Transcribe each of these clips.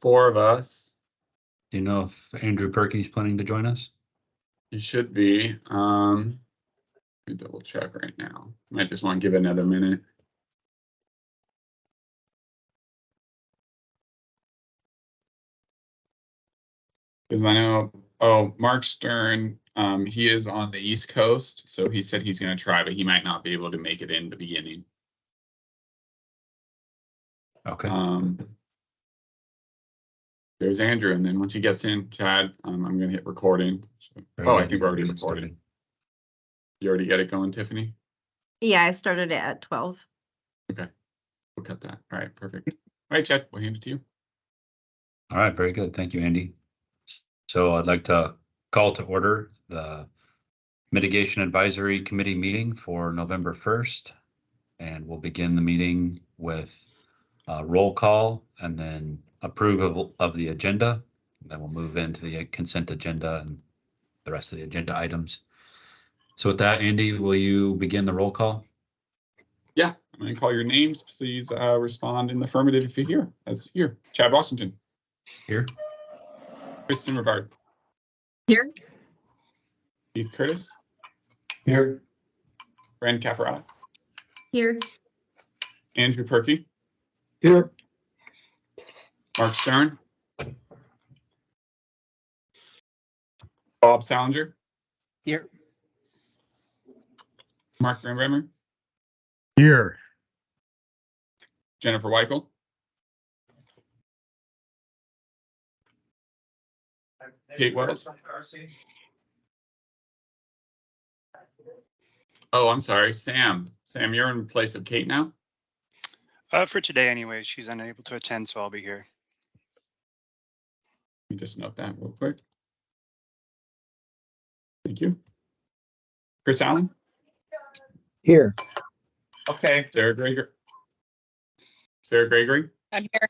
4 of us. Do you know if Andrew Perky's planning to join us? You should be. Let me double check right now. Might just want to give it another minute. Because I know, Mark Stern, he is on the East Coast, so he said he's going to try, but he might not be able to make it in the beginning. Okay. There's Andrew, and then once he gets in, Chad, I'm going to hit recording. So, I think we're already recording. You already get it going, Tiffany? Yeah, I started it at 12. Okay, we'll cut that. All right, perfect. All right, Chad, we'll hand it to you. All right, very good. Thank you, Andy. So I'd like to call to order the Mitigation Advisory Committee meeting for November 1st. And we'll begin the meeting with a roll call and then approval of the agenda. And then we'll move into the consent agenda and the rest of the agenda items. So with that, Andy, will you begin the roll call? Yeah, I'm going to call your names. Please respond in the affirmative if you're here. As here, Chad Washington. Here. Kristen Rivard. Here. Keith Curtis. Here. Brand Cafferata. Here. Andrew Perky. Here. Mark Stern. Bob Salinger. Here. Mark Bremmer. Here. Jennifer Weichel. Kate Wells. Oh, I'm sorry, Sam. Sam, you're in place of Kate now? For today anyway, she's unable to attend, so I'll be here. Let me just note that real quick. Thank you. Chris Allen? Here. Okay. Sarah Gregory? Sarah Gregory? I'm here.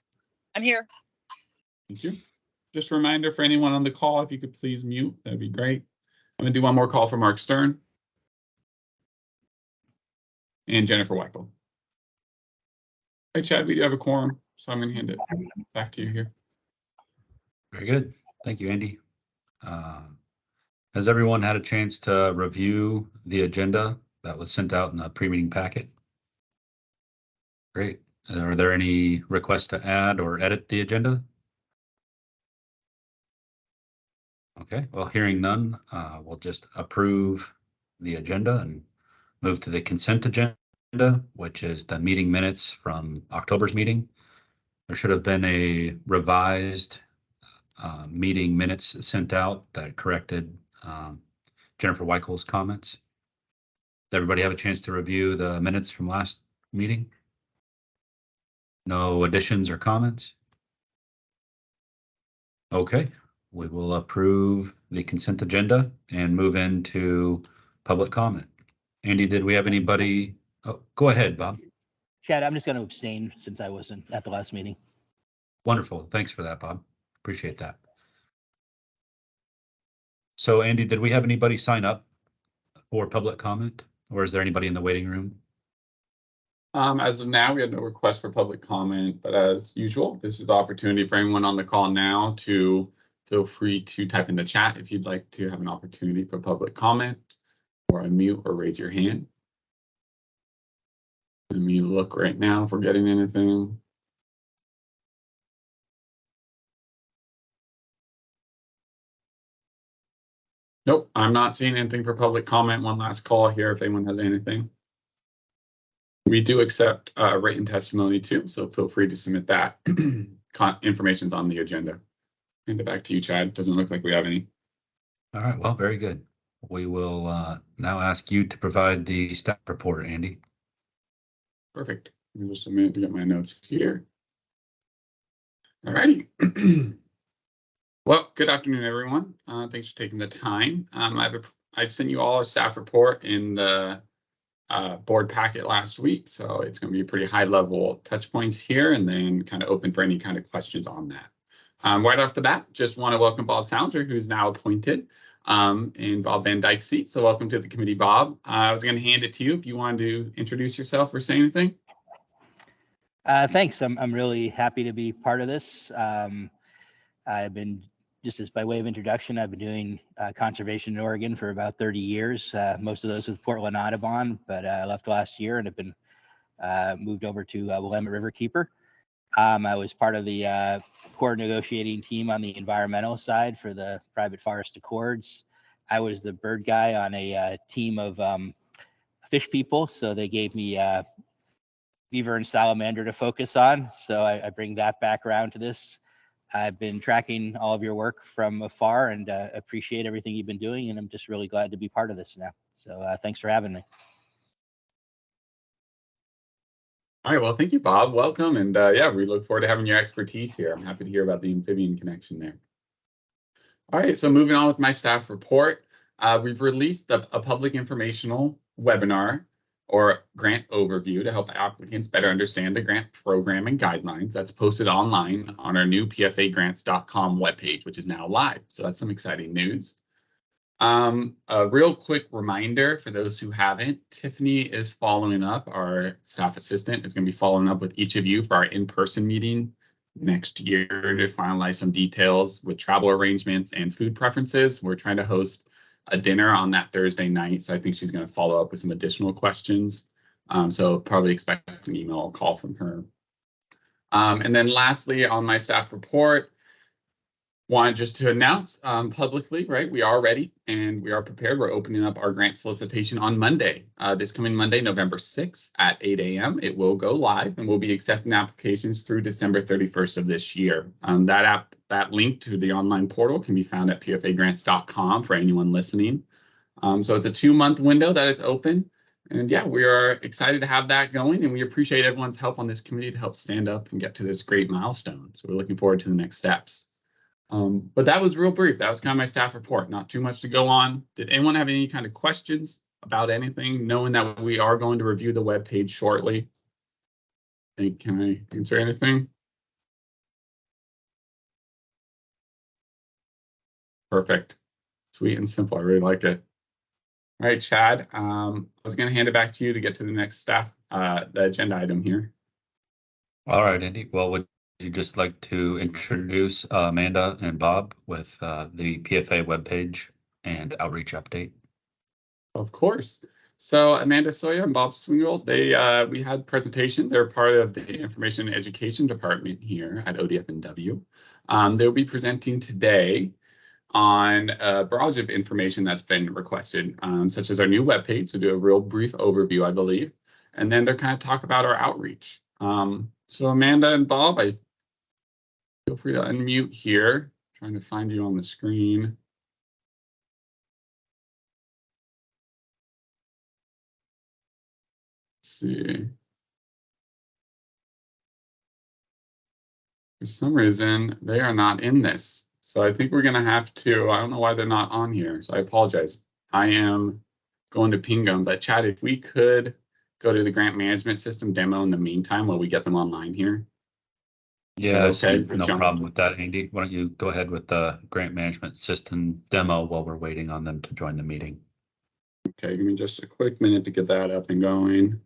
I'm here. Thank you. Just a reminder for anyone on the call, if you could please mute, that'd be great. I'm gonna do one more call for Mark Stern. And Jennifer Weichel. Hey, Chad, we do have a quorum, so I'm gonna hand it back to you here. Very good. Thank you, Andy. Has everyone had a chance to review the agenda that was sent out in the pre-meeting packet? Great. Are there any requests to add or edit the agenda? Okay, well, hearing none, we'll just approve the agenda and move to the consent agenda, which is the meeting minutes from October's meeting. There should have been a revised meeting minutes sent out that corrected Jennifer Weichel's comments. Did everybody have a chance to review the minutes from last meeting? No additions or comments? Okay, we will approve the consent agenda and move into public comment. Andy, did we have anybody? Oh, go ahead, Bob. Chad, I'm just going to abstain since I wasn't at the last meeting. Wonderful. Thanks for that, Bob. Appreciate that. So, Andy, did we have anybody sign up for public comment, or is there anybody in the waiting room? As of now, we have no request for public comment, but as usual, this is the opportunity for anyone on the call now to feel free to type in the chat if you'd like to have an opportunity for public comment, or unmute or raise your hand. Let me look right now if we're getting anything. Nope, I'm not seeing anything for public comment. One last call here if anyone has anything. We do accept written testimony too, so feel free to submit that. Information's on the agenda. Hand it back to you, Chad. Doesn't look like we have any. All right, well, very good. We will now ask you to provide the staff report, Andy. Perfect. Give me just a minute to get my notes here. All righty. Well, good afternoon, everyone. Thanks for taking the time. I've sent you all a staff report in the board packet last week, so it's going to be a pretty high level touch points here and then kind of open for any kind of questions on that. Right off the bat, just want to welcome Bob Salinger, who's now appointed in Bob Van Dyke's seat. So welcome to the committee, Bob. I was going to hand it to you if you wanted to introduce yourself or say anything. Thanks. I'm really happy to be part of this. I've been, just as by way of introduction, I've been doing conservation in Oregon for about 30 years, most of those with Portland Audubon, but I left last year and have been moved over to Willamette Riverkeeper. I was part of the core negotiating team on the environmental side for the private forest accords. I was the bird guy on a team of fish people, so they gave me beaver and salamander to focus on. So I bring that background to this. I've been tracking all of your work from afar and appreciate everything you've been doing, and I'm just really glad to be part of this now. So thanks for having me. All right, well, thank you, Bob. Welcome. And yeah, we look forward to having your expertise here. I'm happy to hear about the amphibian connection there. All right, so moving on with my staff report, we've released a public informational webinar or grant overview to help applicants better understand the grant program and guidelines. That's posted online on our new pfagrants.com webpage, which is now live. So that's some exciting news. A real quick reminder for those who haven't, Tiffany is following up, our staff assistant is going to be following up with each of you for our in-person meeting next year to finalize some details with travel arrangements and food preferences. We're trying to host a dinner on that Thursday night, so I think she's going to follow up with some additional questions. So probably expect an email or call from her. And then lastly, on my staff report, wanted just to announce publicly, right, we are ready and we are prepared. We're opening up our grant solicitation on Monday, this coming Monday, November 6th at 8 a.m. It will go live and we'll be accepting applications through December 31st of this year. That link to the online portal can be found at pfagrants.com for anyone listening. So it's a 2-month window that it's open. And yeah, we are excited to have that going, and we appreciate everyone's help on this committee to help stand up and get to this great milestone. So we're looking forward to the next steps. But that was real brief. That was kind of my staff report. Not too much to go on. Did anyone have any kind of questions about anything, knowing that we are going to review the webpage shortly? Can I answer anything? Perfect. Sweet and simple. I really like it. All right, Chad, I was going to hand it back to you to get to the next staff, the agenda item here. All right, Andy. Well, would you just like to introduce Amanda and Bob with the PFA webpage and outreach update? Of course. So Amanda Soya and Bob Swingle, we had presentation. They're part of the Information and Education Department here at ODF&W. They'll be presenting today on a barrage of information that's been requested, such as our new webpage. So do a real brief overview, I believe, and then they're kind of talk about our outreach. So Amanda and Bob, feel free to unmute here. Trying to find you on the screen. Let's see. For some reason, they are not in this. So I think we're going to have to, I don't know why they're not on here. So I apologize. I am going to ping them. But Chad, if we could go to the grant management system demo in the meantime while we get them online here. Yeah, okay. No problem with that, Andy. Why don't you go ahead with the grant management system demo while we're waiting on them to join the meeting? Okay, give me just a quick minute to get that up and going.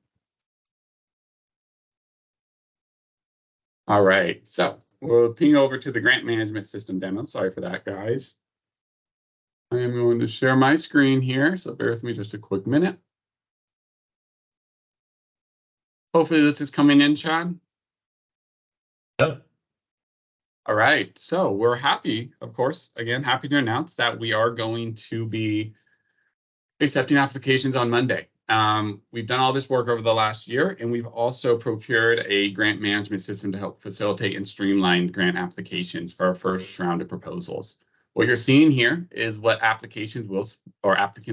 All right, so we'll ping over to the grant management system demo. Sorry for that, guys. I am going to share my screen here, so bear with me just a quick minute. Hopefully this is coming in, Chad. Yep. All right, so we're happy, of course, again, happy to announce that we are going to be accepting applications on Monday. We've done all this work over the last year, and we've also procured a grant management system to help facilitate and streamline grant applications for our first round of proposals. What you're seeing here is what applicants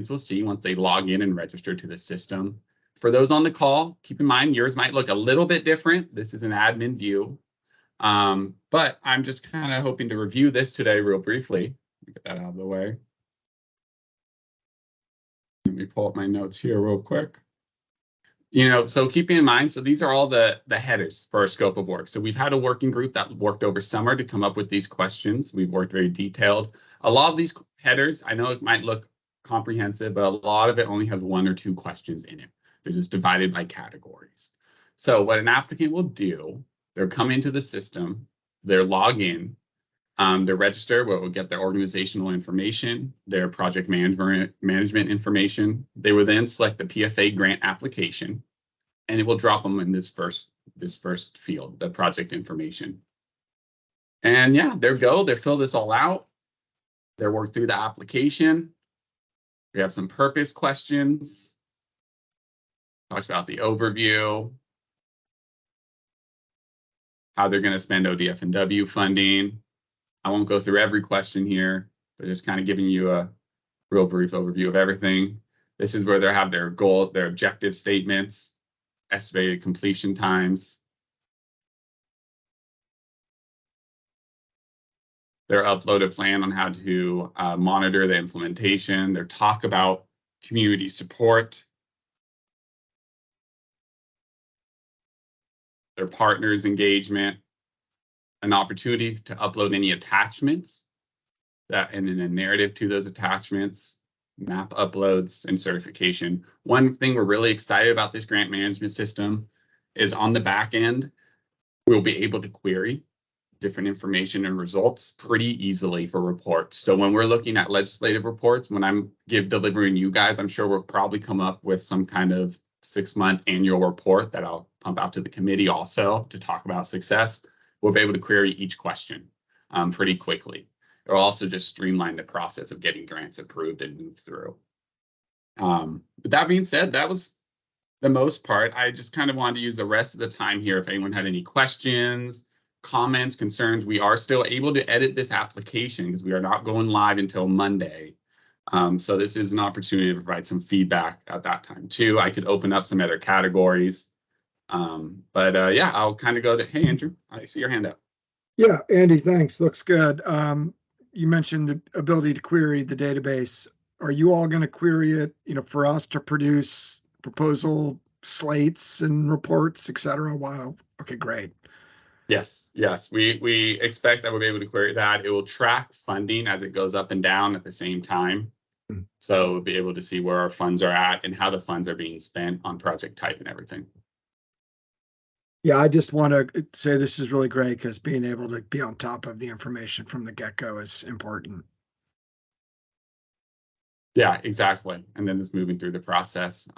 will see once they log in and register to the system. For those on the call, keep in mind yours might look a little bit different. This is an admin view, but I'm just kind of hoping to review this today real briefly. Get that out of the way. Let me pull up my notes here real quick. So keeping in mind, so these are all the headers for our scope of work. So we've had a working group that worked over summer to come up with these questions. We've worked very detailed. A lot of these headers, I know it might look comprehensive, but a lot of it only has 1 or 2 questions in it. They're just divided by categories. So what an applicant will do, they'll come into the system, they'll log in, They're registered where we'll get their organizational information, their project management information. They will then select the PFA grant application, and it will drop them in this first field, the project information. And yeah, there go. They fill this all out. They work through the application. We have some purpose questions. Talks about the overview, how they're going to spend ODF and W funding. I won't go through every question here, but just kind of giving you a real brief overview of everything. This is where they have their goal, their objective statements, estimated completion times, their uploaded plan on how to monitor the implementation, their talk about community support, their partners engagement, an opportunity to upload any attachments and then a narrative to those attachments, map uploads, and certification. One thing we're really excited about this grant management system is on the back end, we'll be able to query different information and results pretty easily for reports. So when we're looking at legislative reports, when I'm delivering you guys, I'm sure we'll probably come up with some kind of 6-month annual report that I'll pump out to the committee also to talk about success. We'll be able to query each question pretty quickly. It'll also just streamline the process of getting grants approved and moved through. But that being said, that was the most part. I just kind of wanted to use the rest of the time here. If anyone had any questions, comments, concerns, we are still able to edit this application because we are not going live until Monday. So this is an opportunity to provide some feedback at that time too. I could open up some other categories. Yeah, I'll kind of go to, hey, Andrew, I see your hand up. Yeah, Andy, thanks. Looks good. You mentioned the ability to query the database. Are you all going to query it, for us to produce proposal slates and reports, et cetera? Wow. Okay, great. Yes. We expect that we'll be able to query that. It will track funding as it goes up and down at the same time. So we'll be able to see where our funds are at and how the funds are being spent on project type and everything. Yeah, I just want to say this is really great because being able to be on top of the information from the get-go is important. Yeah, exactly. And then just moving through the process.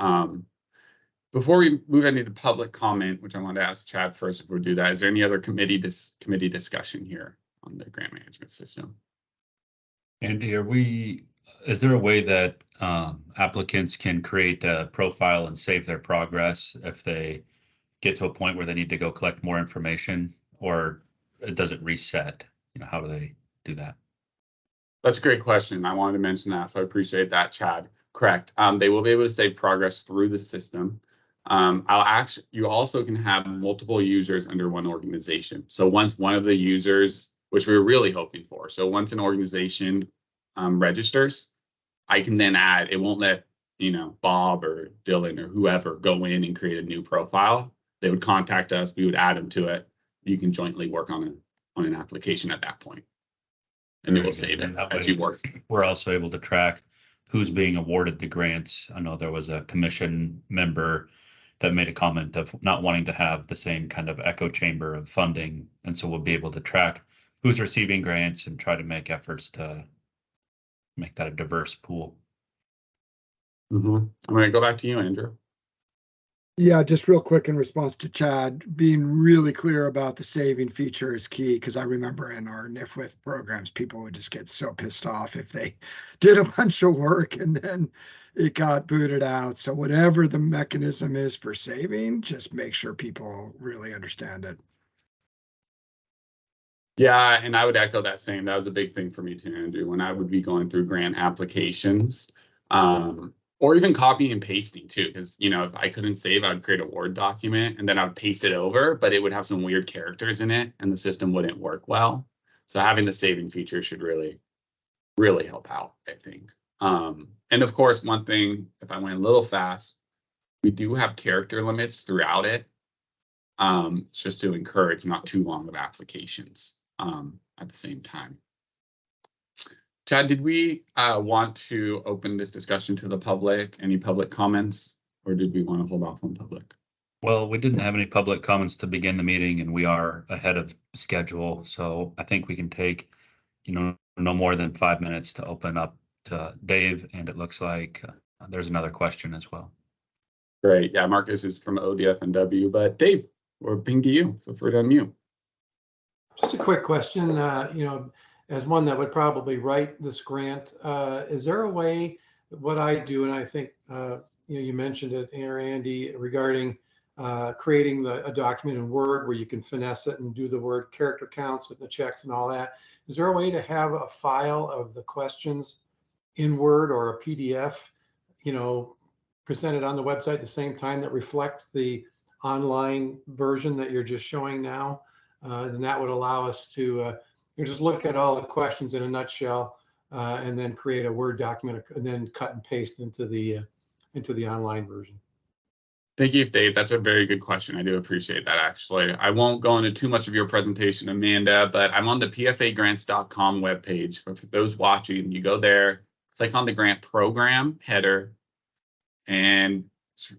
Before we move into public comment, which I want to ask Chad first if we do that, is there any other committee discussion here on the grant management system? Andy, is there a way that applicants can create a profile and save their progress if they get to a point where they need to go collect more information, or does it reset? How do they do that? That's a great question. I wanted to mention that, so I appreciate that, Chad. Correct. They will be able to save progress through the system. You also can have multiple users under one organization. So once one of the users, which we were really hoping for, so once an organization registers, I can then add, it won't let, Bob or Dylan or whoever go in and create a new profile. They would contact us, we would add them to it. You can jointly work on an application at that point. And it will save it as you work. We're also able to track who's being awarded the grants. I know there was a commission member that made a comment of not wanting to have the same kind of echo chamber of funding. And so we'll be able to track who's receiving grants and try to make efforts to make that a diverse pool. I'm going to go back to you, Andrew. Yeah, just real quick in response to Chad, being really clear about the saving feature is key, because I remember in our NIFWIF programs, people would just get so pissed off if they did a bunch of work and then it got booted out. So whatever the mechanism is for saving, just make sure people really understand it. Yeah, and I would echo that same. That was a big thing for me too, Andrew, when I would be going through grant applications. Or even copying and pasting too, because if I couldn't save, I would create a Word document and then I would paste it over, but it would have some weird characters in it and the system wouldn't work well. So having the saving feature should really, really help out, I think. And of course, one thing, if I went a little fast, we do have character limits throughout it. It's just to encourage not too long of applications at the same time. Chad, did we want to open this discussion to the public? Any public comments, or did we want to hold off on public? Well, we didn't have any public comments to begin the meeting, and we are ahead of schedule. So I think we can take no more than 5 minutes to open up to Dave, and it looks like there's another question as well. Great. Yeah, Marcus is from ODF&W, but Dave, we're ping to you. Feel free to unmute. Just a quick question, as one that would probably write this grant, is there a way, what I do, and I think, you mentioned it, Andy, regarding creating a document in Word where you can finesse it and do the word character counts and the checks and all that. Is there a way to have a file of the questions in Word or a PDF, presented on the website at the same time that reflect the online version that you're just showing now? Then that would allow us to just look at all the questions in a nutshell, and then create a Word document and then cut and paste into the online version. Thank you, Dave. That's a very good question. I do appreciate that, actually. I won't go into too much of your presentation, Amanda, but I'm on the pfagrants.com webpage. For those watching, you go there, click on the grant program header, and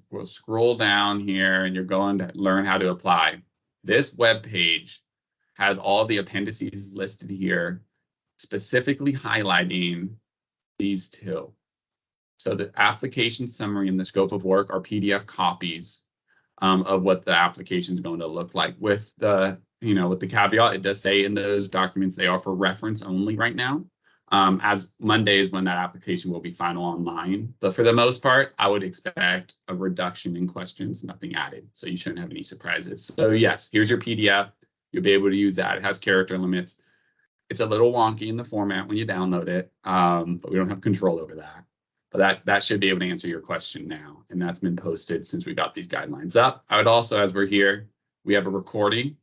we'll scroll down here, and you're going to learn how to apply. This web page has all the appendices listed here, specifically highlighting these two. So the application summary and the scope of work are PDF copies of what the application is going to look like. With the, with the caveat, it does say in those documents they are for reference only right now. As Monday is when that application will be final online. But for the most part, I would expect a reduction in questions, nothing added. So you shouldn't have any surprises. So yes, here's your PDF. You'll be able to use that. It has character limits. It's a little wonky in the format when you download it, but we don't have control over that. But that should be able to answer your question now. And that's been posted since we got these guidelines up. I would also, as we're here, we have a recording,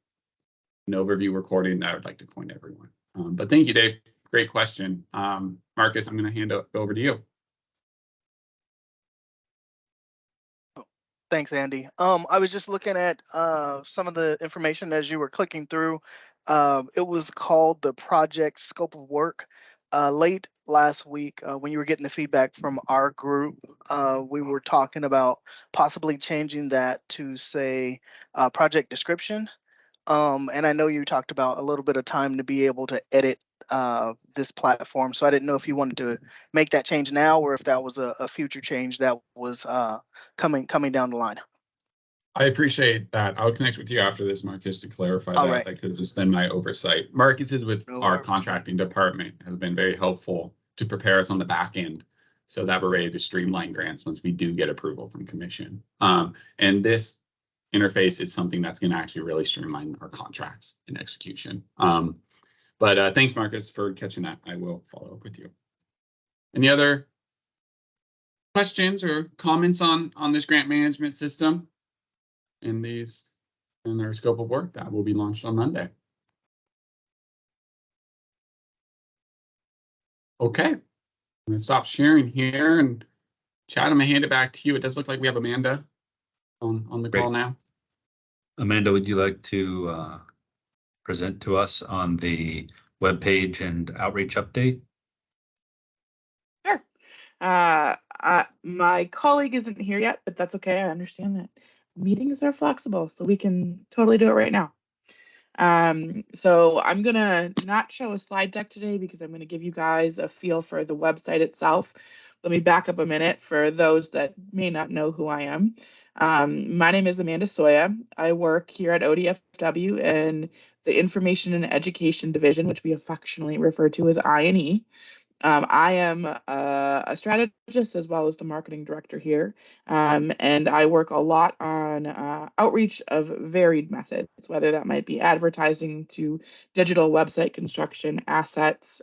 an overview recording that I would like to point everyone. But thank you, Dave. Great question. Marcus, I'm going to hand it over to you. Thanks, Andy. I was just looking at some of the information as you were clicking through. It was called the project scope of work. Late last week, when you were getting the feedback from our group, we were talking about possibly changing that to say project description. And I know you talked about a little bit of time to be able to edit this platform. So I didn't know if you wanted to make that change now or if that was a future change that was coming down the line. I appreciate that. I'll connect with you after this, Marcus, to clarify All that. right. That could have just been my oversight. Marcus is with No our worries. contracting department, has been very helpful to prepare us on the back end so that we're ready to streamline grants once we do get approval from commission. And this interface is something that's going to actually really streamline our contracts and execution. But thanks, Marcus, for catching that. I will follow up with you. Any other questions or comments on this grant management system in their scope of work that will be launched on Monday? Okay, I'm going to stop sharing here, and Chad, I'm going to hand it back to you. It does look like we have Amanda on the Great. call now. Amanda, would you like to present to us on the webpage and outreach update? Sure. My colleague isn't here yet, but that's okay. I understand that meetings are flexible, so we can totally do it right now. So I'm gonna not show a slide deck today because I'm gonna give you guys a feel for the website itself. Let me back up a minute for those that may not know who I am. My name is Amanda Soya. I work here at ODFW in the Information and Education Division, which we affectionately refer to as I&E. I am a strategist as well as the marketing director here, and I work a lot on outreach of varied methods, whether that might be advertising to digital website construction, assets,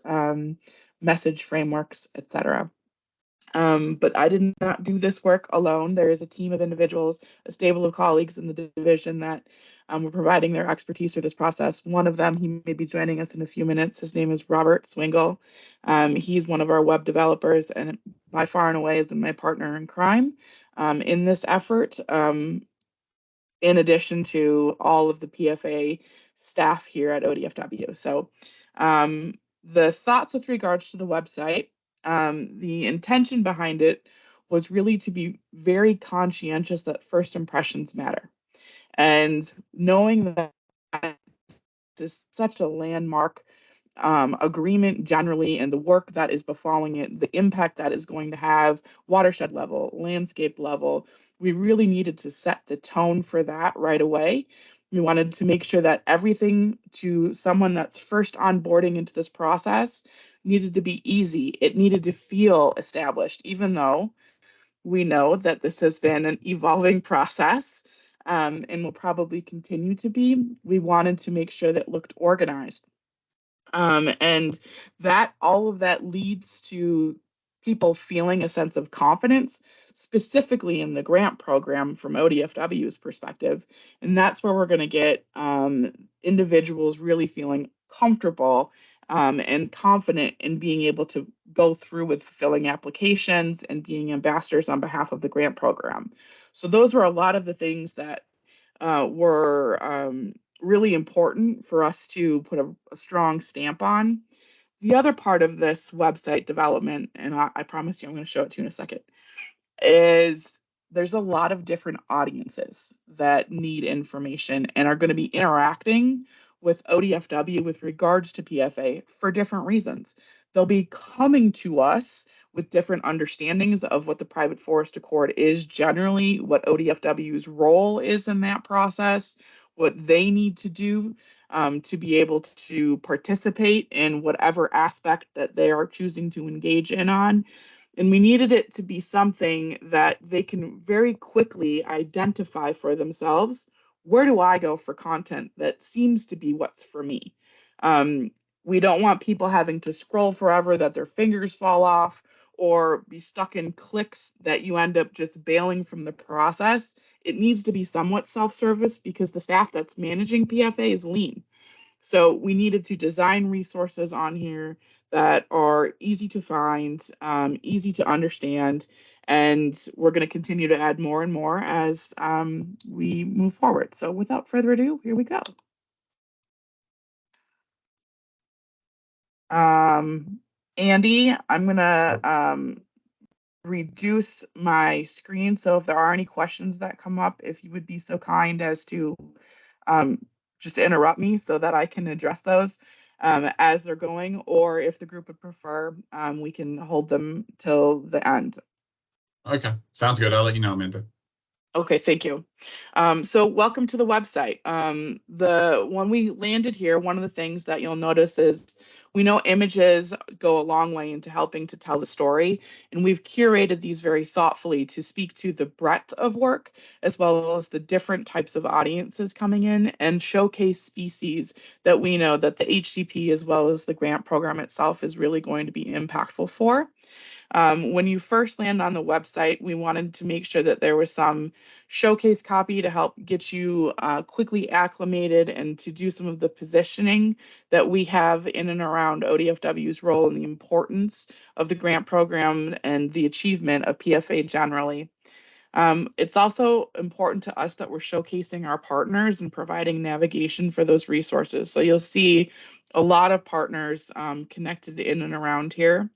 message frameworks, etc. But I did not do this work alone. There is a team of individuals, a stable of colleagues in the division that were providing their expertise through this process. One of them, he may be joining us in a few minutes. His name is Robert Swingle. He's one of our web developers and by far and away has been my partner in crime in this effort, in addition to all of the PFA staff here at ODFW. So the thoughts with regards to the website, the intention behind it was really to be very conscientious that first impressions matter. And knowing that this is such a landmark agreement generally and the work that is befalling it, the impact that is going to have, watershed level, landscape level. We really needed to set the tone for that right away. We wanted to make sure that everything to someone that's first onboarding into this process needed to be easy. It needed to feel established, even though we know that this has been an evolving process and will probably continue to be. We wanted to make sure that it looked organized. And that all of that leads to people feeling a sense of confidence, specifically in the grant program from ODFW's perspective. And that's where we're going to get individuals really feeling comfortable and confident in being able to go through with filling applications and being ambassadors on behalf of the grant program. So those were a lot of the things that were really important for us to put a strong stamp on. The other part of this website development, and I promise you I'm going to show it to you in a second, is there's a lot of different audiences that need information and are going to be interacting with ODFW with regards to PFA for different reasons. They'll be coming to us with different understandings of what the private forest accord is generally, what ODFW's role is in that process, what they need to do to be able to participate in whatever aspect that they are choosing to engage in on. And we needed it to be something that they can very quickly identify for themselves. Where do I go for content that seems to be what's for me? We don't want people having to scroll forever, that their fingers fall off, or be stuck in clicks that you end up just bailing from the process. It needs to be somewhat self-service because the staff that's managing PFA is lean. So we needed to design resources on here that are easy to find, easy to understand, and we're going to continue to add more and more as we move forward. So without further ado, here we go. Andy, I'm going to reduce my screen. So if there are any questions that come up, if you would be so kind as to just interrupt me so that I can address those as they're going, or if the group would prefer, we can hold them till the end. Okay, sounds good. I'll let you know, Amanda. Okay, thank you. So welcome to the website. When we landed here, one of the things that you'll notice is we know images go a long way into helping to tell the story, and we've curated these very thoughtfully to speak to the breadth of work as well as the different types of audiences coming in and showcase species that we know that the HCP as well as the grant program itself is really going to be impactful for. When you first land on the website, we wanted to make sure that there was some showcase copy to help get you quickly acclimated and to do some of the positioning that we have in and around ODFW's role and the importance of the grant program and the achievement of PFA generally. It's also important to us that we're showcasing our partners and providing navigation for those resources. So you'll see a lot of partners connected in and around here.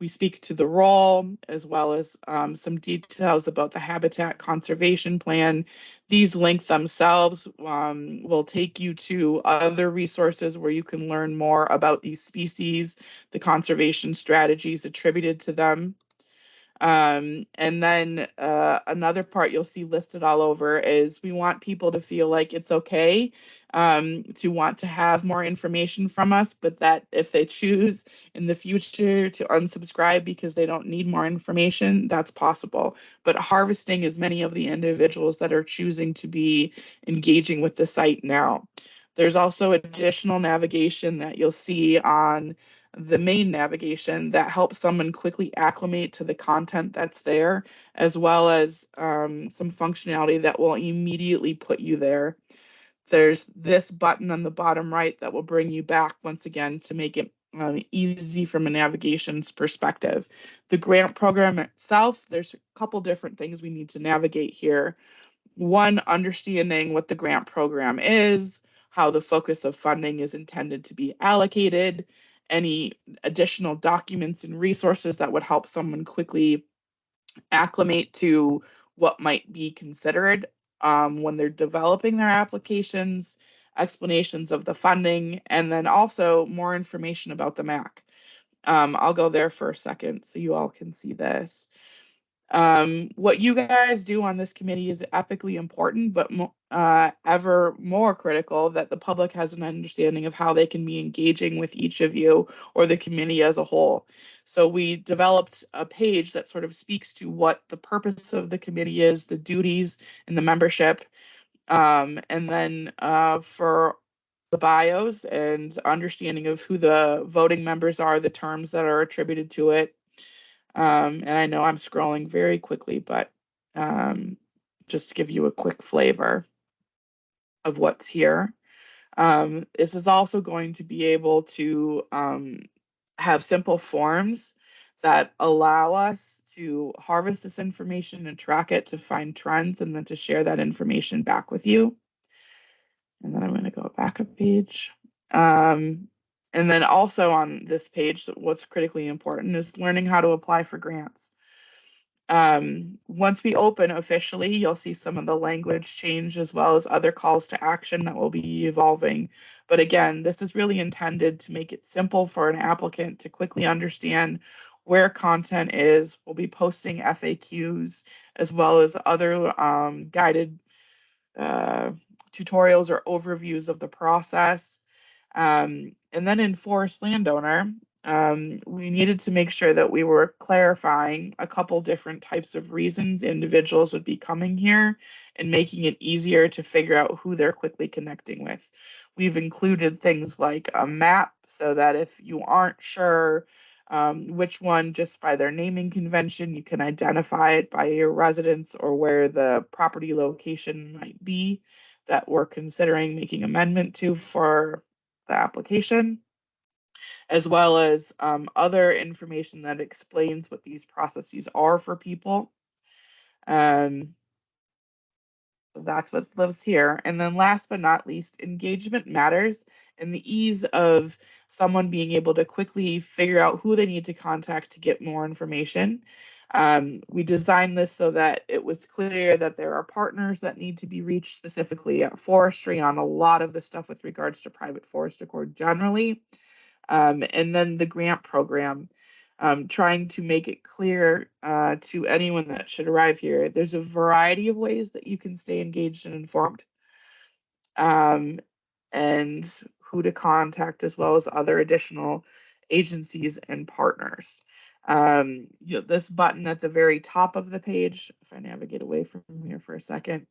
We speak to the role as well as some details about the habitat conservation plan. These links themselves will take you to other resources where you can learn more about these species, the conservation strategies attributed to them. And then another part you'll see listed all over is we want people to feel like it's okay to want to have more information from us, but that if they choose in the future to unsubscribe because they don't need more information, that's possible. But harvesting as many of the individuals that are choosing to be engaging with the site now. There's also additional navigation that you'll see on the main navigation that helps someone quickly acclimate to the content that's there, as well as some functionality that will immediately put you there. There's this button on the bottom right that will bring you back once again to make it easy from a navigation's perspective. The grant program itself, there's a couple different things we need to navigate here. One, understanding what the grant program is, how the focus of funding is intended to be allocated, any additional documents and resources that would help someone quickly acclimate to what might be considered when they're developing their applications, explanations of the funding, and then also more information about the MAC. I'll go there for a second so you all can see this. What you guys do on this committee is epically important, but ever more critical that the public has an understanding of how they can be engaging with each of you or the committee as a whole. So we developed a page that sort of speaks to what the purpose of the committee is, the duties and the membership, and then for the bios and understanding of who the voting members are, the terms that are attributed to it. And I know I'm scrolling very quickly, but just to give you a quick flavor of what's here. This is also going to be able to have simple forms that allow us to harvest this information and track it to find trends and then to share that information back with you. And then I'm going to go back a page. And then also on this page, what's critically important is learning how to apply for grants. Once we open officially, you'll see some of the language change as well as other calls to action that will be evolving. But again, this is really intended to make it simple for an applicant to quickly understand where content is. We'll be posting FAQs as well as other guided tutorials or overviews of the process. And then in Forest Landowner, we needed to make sure that we were clarifying a couple different types of reasons individuals would be coming here and making it easier to figure out who they're quickly connecting with. We've included things like a map so that if you aren't sure which one, just by their naming convention, you can identify it by your residence or where the property location might be that we're considering making amendment to for the application, as well as other information that explains what these processes are for people. That's what lives here. And then last but not least, engagement matters, and the ease of someone being able to quickly figure out who they need to contact to get more information. We designed this so that it was clear that there are partners that need to be reached, specifically at forestry, on a lot of the stuff with regards to private forest accord generally. And then the grant program, trying to make it clear to anyone that should arrive here, there's a variety of ways that you can stay engaged and informed, and who to contact, as well as other additional agencies and partners. This button at the very top of the page, if I navigate away from here for a second,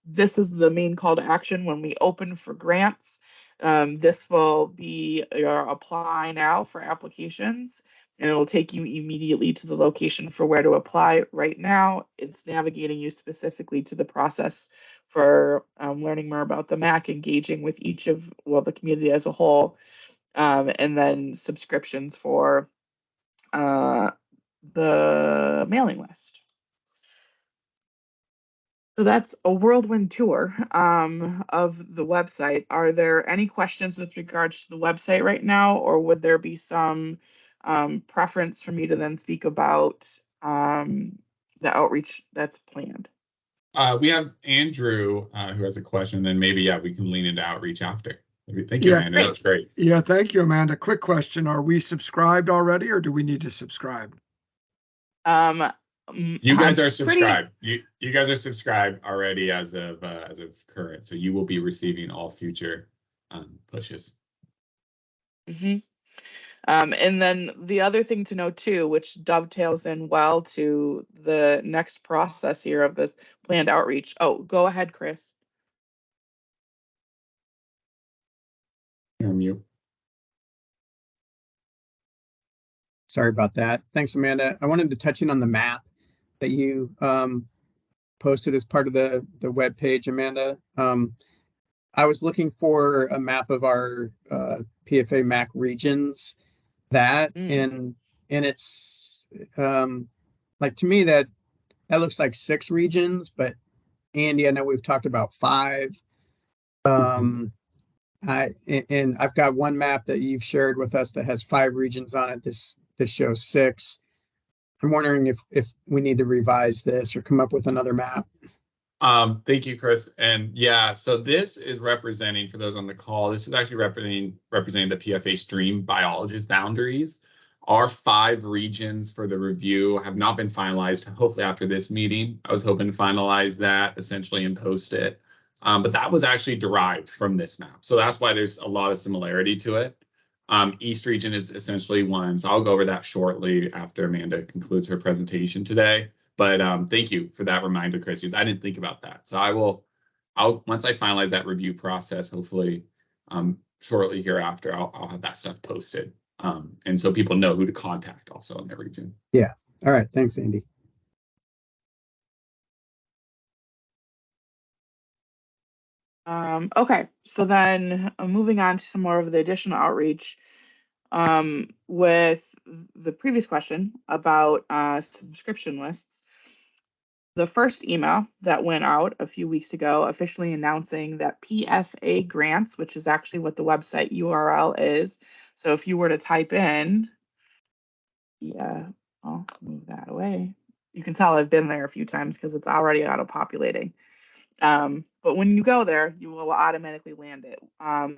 this is the main call to action when we open for grants. This will be your apply now for applications, and it will take you immediately to the location for where to apply. Right now, it's navigating you specifically to the process for learning more about the MAC, engaging with each of, well, the community as a whole, and then subscriptions for the mailing list. So that's a whirlwind tour of the website. Are there any questions with regards to the website right now, or would there be some preference for me to then speak about the outreach that's planned? We have Andrew who has a question, then maybe, yeah, we can lean into outreach after. Thank you, Yeah, Amanda. That's great. Yeah, thank you, Amanda. Quick question. Are we subscribed already, or do we need to subscribe? You guys are subscribed. You guys are subscribed already as of current, so you will be receiving all future pushes. Mm-hmm. And then the other thing to know too, which dovetails in well to the next process here of this planned outreach. Oh, go ahead, Chris. You're on mute. Sorry about that. Thanks, Amanda. I wanted to touch in on the map that you posted as part of the web page, Amanda. I was looking for a map of our PFA MAC regions, and it's like, to me, that looks like 6 regions, but Andy, I know we've talked about 5. And I've got one map that you've shared with us that has 5 regions on it. This shows 6. I'm wondering if we need to revise this or come up with another map. Thank you, Chris. And yeah, so this is representing, for those on the call, this is actually representing the PFA stream biologist boundaries. Our 5 regions for the review have not been finalized. Hopefully after this meeting, I was hoping to finalize that essentially and post it. But that was actually derived from this map. So that's why there's a lot of similarity to it. East region is essentially one. So I'll go over that shortly after Amanda concludes her presentation today. But thank you for that reminder, Chris, because I didn't think about that. So I'll once I finalize that review process, hopefully shortly hereafter, I'll have that stuff posted. And so people know who to contact also in their region. Yeah. All right. Thanks, Andy. Okay, so then moving on to some more of the additional outreach with the previous question about subscription lists. The first email that went out a few weeks ago officially announcing that PFA grants, which is actually what the website URL is. So if you were to type in, yeah, I'll move that away. You can tell I've been there a few times because it's already auto-populating. But when you go there, you will automatically land it.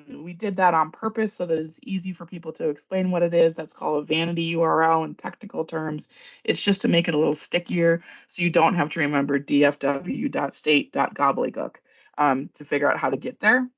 We did that on purpose so that it's easy for people to explain what it is. That's called a vanity URL in technical terms. It's just to make it a little stickier so you don't have to remember dfw.state.gobbledygook to figure out how to get there.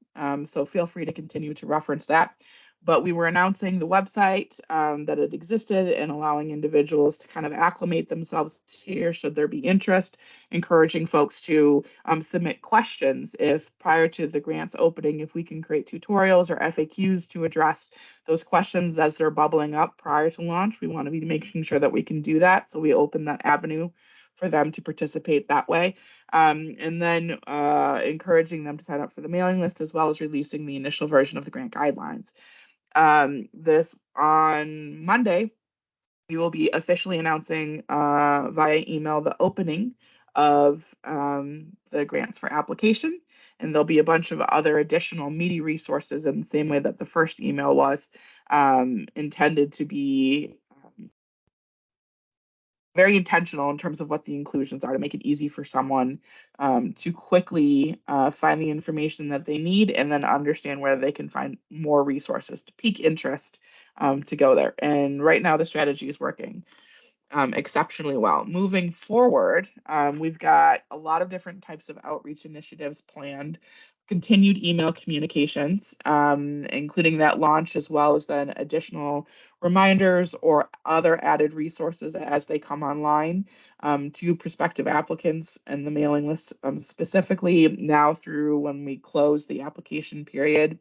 So feel free to continue to reference that. But we were announcing the website that it existed and allowing individuals to kind of acclimate themselves here should there be interest, encouraging folks to submit questions if prior to the grants opening, if we can create tutorials or FAQs to address those questions as they're bubbling up prior to launch. We want to be making sure that we can do that. So we open that avenue for them to participate that way. And then encouraging them to sign up for the mailing list as well as releasing the initial version of the grant guidelines. This on Monday, we will be officially announcing via email the opening of the grants for application. And there'll be a bunch of other additional meaty resources in the same way that the first email was intended to be very intentional in terms of what the inclusions are to make it easy for someone to quickly find the information that they need and then understand where they can find more resources to pique interest to go there. And right now the strategy is working exceptionally well. Moving forward, we've got a lot of different types of outreach initiatives planned, continued email communications, including that launch, as well as then additional reminders or other added resources as they come online to prospective applicants and the mailing list specifically now through when we close the application period.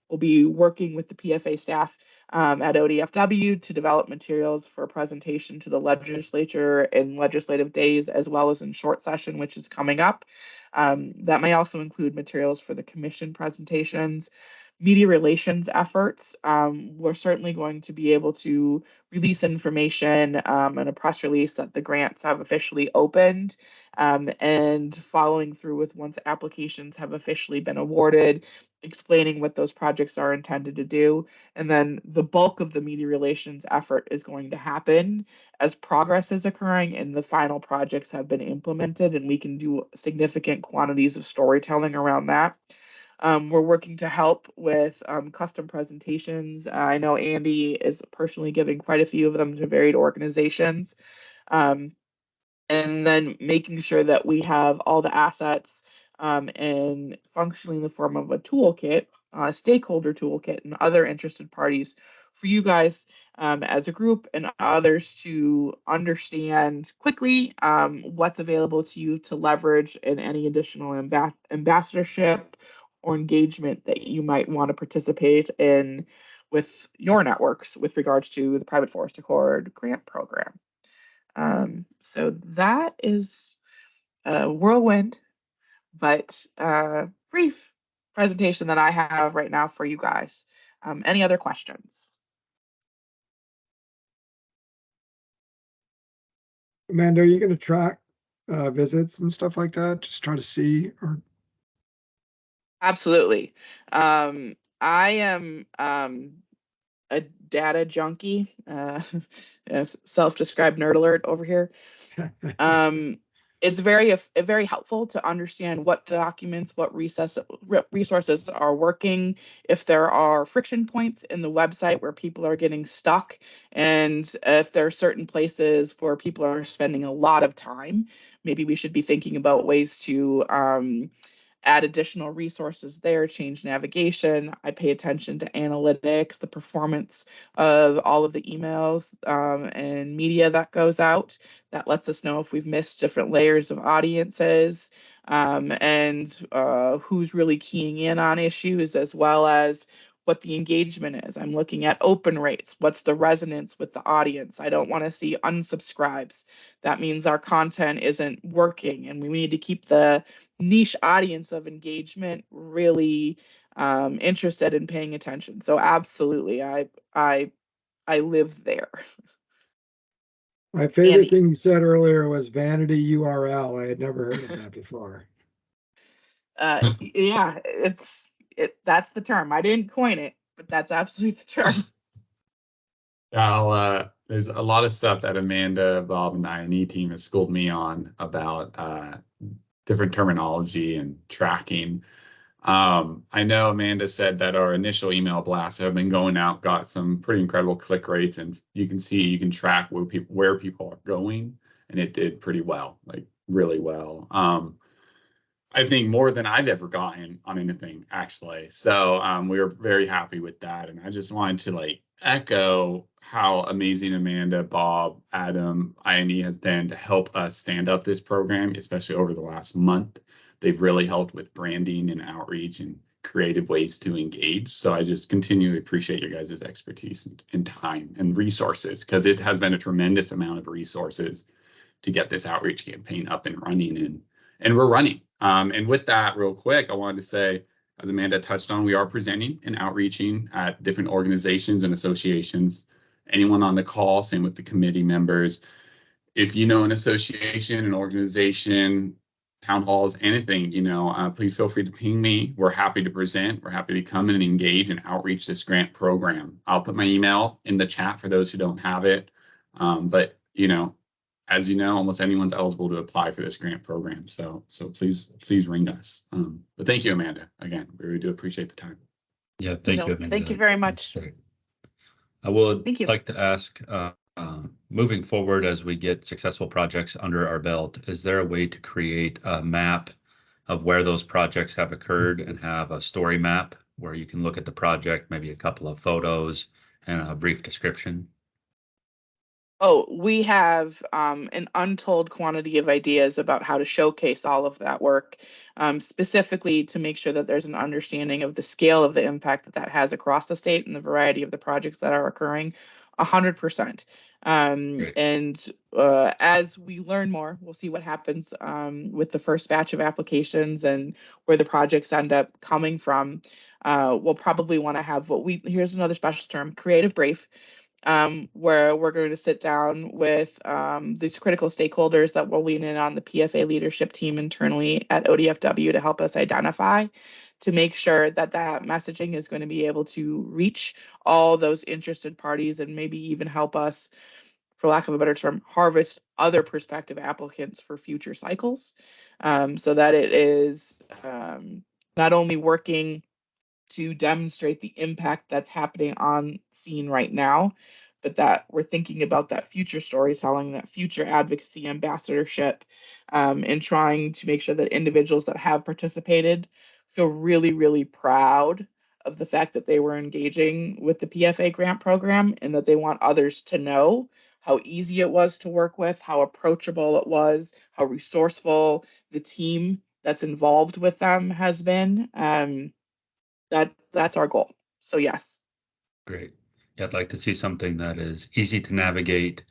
We'll be working with the PFA staff at ODFW to develop materials for presentation to the legislature in legislative days, as well as in short session, which is coming up. That may also include materials for the commission presentations, media relations efforts. We're certainly going to be able to release information and a press release that the grants have officially opened and following through with once applications have officially been awarded, explaining what those projects are intended to do. And then the bulk of the media relations effort is going to happen as progress is occurring and the final projects have been implemented and we can do significant quantities of storytelling around that. We're working to help with custom presentations. I know Andy is personally giving quite a few of them to varied organizations. And then making sure that we have all the assets and functionally in the form of a toolkit, stakeholder toolkit, and other interested parties for you guys as a group and others to understand quickly what's available to you to leverage in any additional ambassadorship or engagement that you might want to participate in with your networks with regards to the Private Forest Accord grant program. So that is a whirlwind, but brief presentation that I have right now for you guys. Any other questions? Amanda, are you going to track visits and stuff like that? Just try to see, or Absolutely. I am a data junkie, self-described nerd alert over here. it's very helpful to understand what documents, what resources are working, if there are friction points in the website where people are getting stuck, and if there are certain places where people are spending a lot of time, maybe we should be thinking about ways to add additional resources there, change navigation. I pay attention to analytics, the performance of all of the emails and media that goes out. That lets us know if we've missed different layers of audiences and who's really keying in on issues, as well as what the engagement is. I'm looking at open rates. What's the resonance with the audience? I don't want to see unsubscribes. That means our content isn't working, and we need to keep the niche audience of engagement really interested in paying attention. So absolutely, I live there. My favorite Andy. thing you said earlier was vanity URL. I had never heard of that before. Yeah, that's the term. I didn't coin it, but that's absolutely the term. There's a lot of stuff that Amanda, Bob, and the I&E team has schooled me on about different terminology and tracking. I know Amanda said that our initial email blasts have been going out, got some pretty incredible click rates, and you can track where people are going, and it did pretty well, like really well. I think more than I've ever gotten on anything, actually. So we were very happy with that. And I just wanted to echo how amazing Amanda, Bob, Adam, I&E has been to help us stand up this program, especially over the last month. They've really helped with branding and outreach and creative ways to engage. So I just continually appreciate your guys' expertise and time and resources, because it has been a tremendous amount of resources to get this outreach campaign up and running, and we're running. And with that, real quick, I wanted to say, as Amanda touched on, we are presenting and outreaching at different organizations and associations. Anyone on the call, same with the committee members. If you know an association, an organization, town halls, anything, please feel free to ping me. We're happy to present. We're happy to come and engage and outreach this grant program. I'll put my email in the chat for those who don't have it. But as you know, almost anyone's eligible to apply for this grant program. So please ring us. But thank you, Amanda. Again, we really do appreciate the time. Yeah, thank you, Amanda. Thank you very much. I would Thank you. like to ask, moving forward as we get successful projects under our belt, is there a way to create a map of where those projects have occurred and have a story map where you can look at the project, maybe a couple of photos and a brief description? Oh, we have an untold quantity of ideas about how to showcase all of that work, specifically to make sure that there's an understanding of the scale of the impact that has across the state and the variety of the projects that are occurring. 100%. And as we learn more, we'll see what happens with the first batch of applications and where the projects end up coming from. We'll probably want to have here's another special term, creative brief. Where we're going to sit down with these critical stakeholders that will lean in on the PFA leadership team internally at ODFW to help us identify, to make sure that that messaging is going to be able to reach all those interested parties and maybe even help us, for lack of a better term, harvest other prospective applicants for future cycles, so that it is not only working to demonstrate the impact that's happening on scene right now, but that we're thinking about that future storytelling, that future advocacy ambassadorship, and trying to make sure that individuals that have participated feel really, really proud of the fact that they were engaging with the PFA grant program, and that they want others to know how easy it was to work with, how approachable it was, how resourceful the team that's involved with them has been. That's our goal. So yes. Great. Yeah, I'd like to see something that is easy to navigate,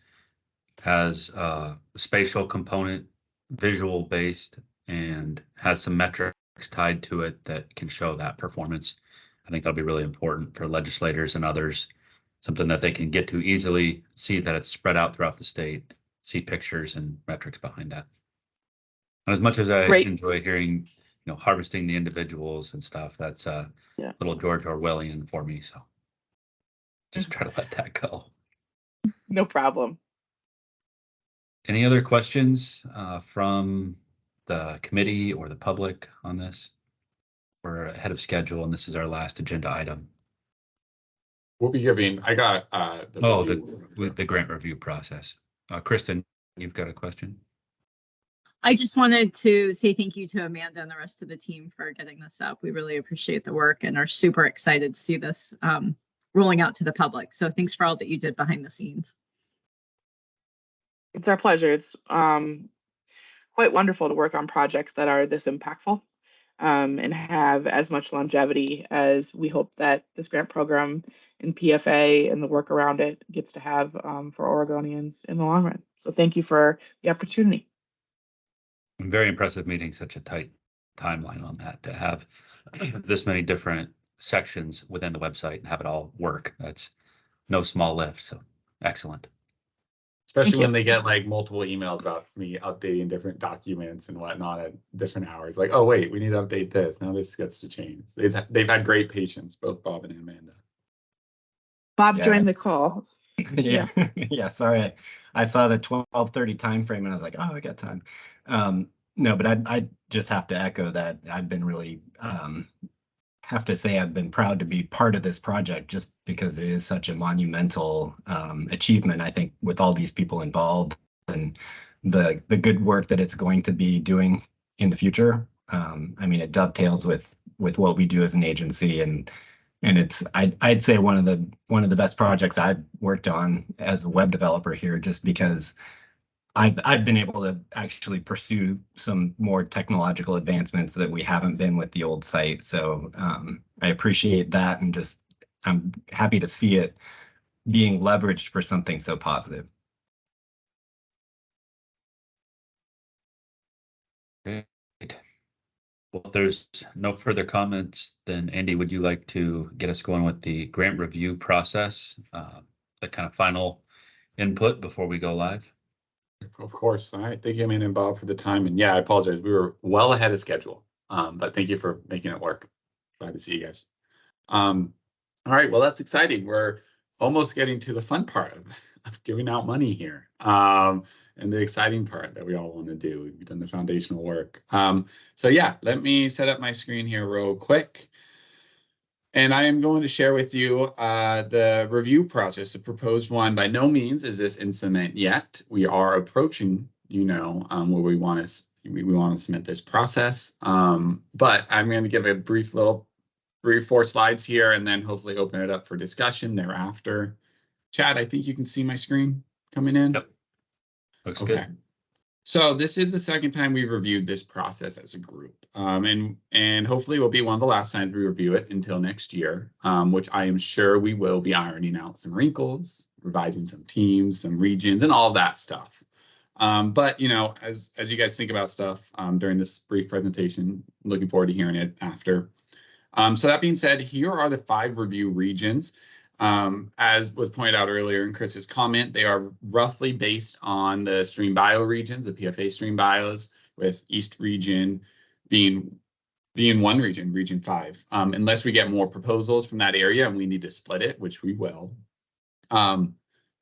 has a spatial component, visual based, and has some metrics tied to it that can show that performance. I think that'll be really important for legislators and others, something that they can get to easily, see that it's spread out throughout the state, see pictures and metrics behind that. And as much as I enjoy hearing, harvesting the individuals and stuff, that's little George Orwellian for me. So just try to let that go. No problem. Any other questions from the committee or the public on this? We're ahead of schedule, and this is our last agenda item. We'll be giving, I got the Oh, review. with the grant review process. Kristen, you've got a question? I just wanted to say thank you to Amanda and the rest of the team for getting this up. We really appreciate the work and are super excited to see this rolling out to the public. So thanks for all that you did behind the scenes. It's our pleasure. It's quite wonderful to work on projects that are this impactful and have as much longevity as we hope that this grant program in PFA and the work around it gets to have for Oregonians in the long run. So thank you for the opportunity. Very impressive meeting such a tight timeline on that, to have this many different sections within the website and have it all work. That's no small lift. So excellent. Especially when they get like multiple emails about me updating different documents and whatnot at different hours. Like, oh wait, we need to update this. Now this gets to change. They've had great patience, both Bob and Amanda. Bob joined the call. Yeah. Yeah. Sorry. I saw the 12:30 time frame and I was like, oh, I got time. No, but I just have to echo that. I've been really have to say I've been proud to be part of this project, just because it is such a monumental achievement, I think, with all these people involved and the good work that it's going to be doing in the future. I mean, it dovetails with what we do as an agency, and it's I'd say one of the best projects I've worked on as a web developer here, just because I've been able to actually pursue some more technological advancements that we haven't been with the old site. So I appreciate that, and just I'm happy to see it being leveraged for something so positive. Great. Well, if there's no further comments, then Andy, would you like to get us going with the grant review process, the kind of final input before we go live? Of course. All right. Thank you, Amanda and Bob, for the time. And yeah, I apologize. We were well ahead of schedule, but thank you for making it work. Glad to see you guys. All right. Well, that's exciting. We're almost getting to the fun part of giving out money here, and the exciting part that we all want to do. We've done the foundational work. So yeah, let me set up my screen here real quick. And I am going to share with you the review process, the proposed one. By no means is this in cement yet. We are approaching, where we want to submit this process. But I'm going to give a brief 3-4 slides here, and then hopefully open it up for discussion thereafter. Chad, I think you can see my screen coming in. Yep. Looks okay. good. So this is the second time we reviewed this process as a group, and hopefully it will be one of the last times we review it until next year, which I am sure we will be ironing out some wrinkles, revising some teams, some regions, and all that stuff. But as you guys think about stuff during this brief presentation, looking forward to hearing it after. So that being said, here are the 5 review regions. As was pointed out earlier in Chris's comment, they are roughly based on the stream bio regions, the PFA stream bios, with East region being one region, region 5. Unless we get more proposals from that area and we need to split it, which we will.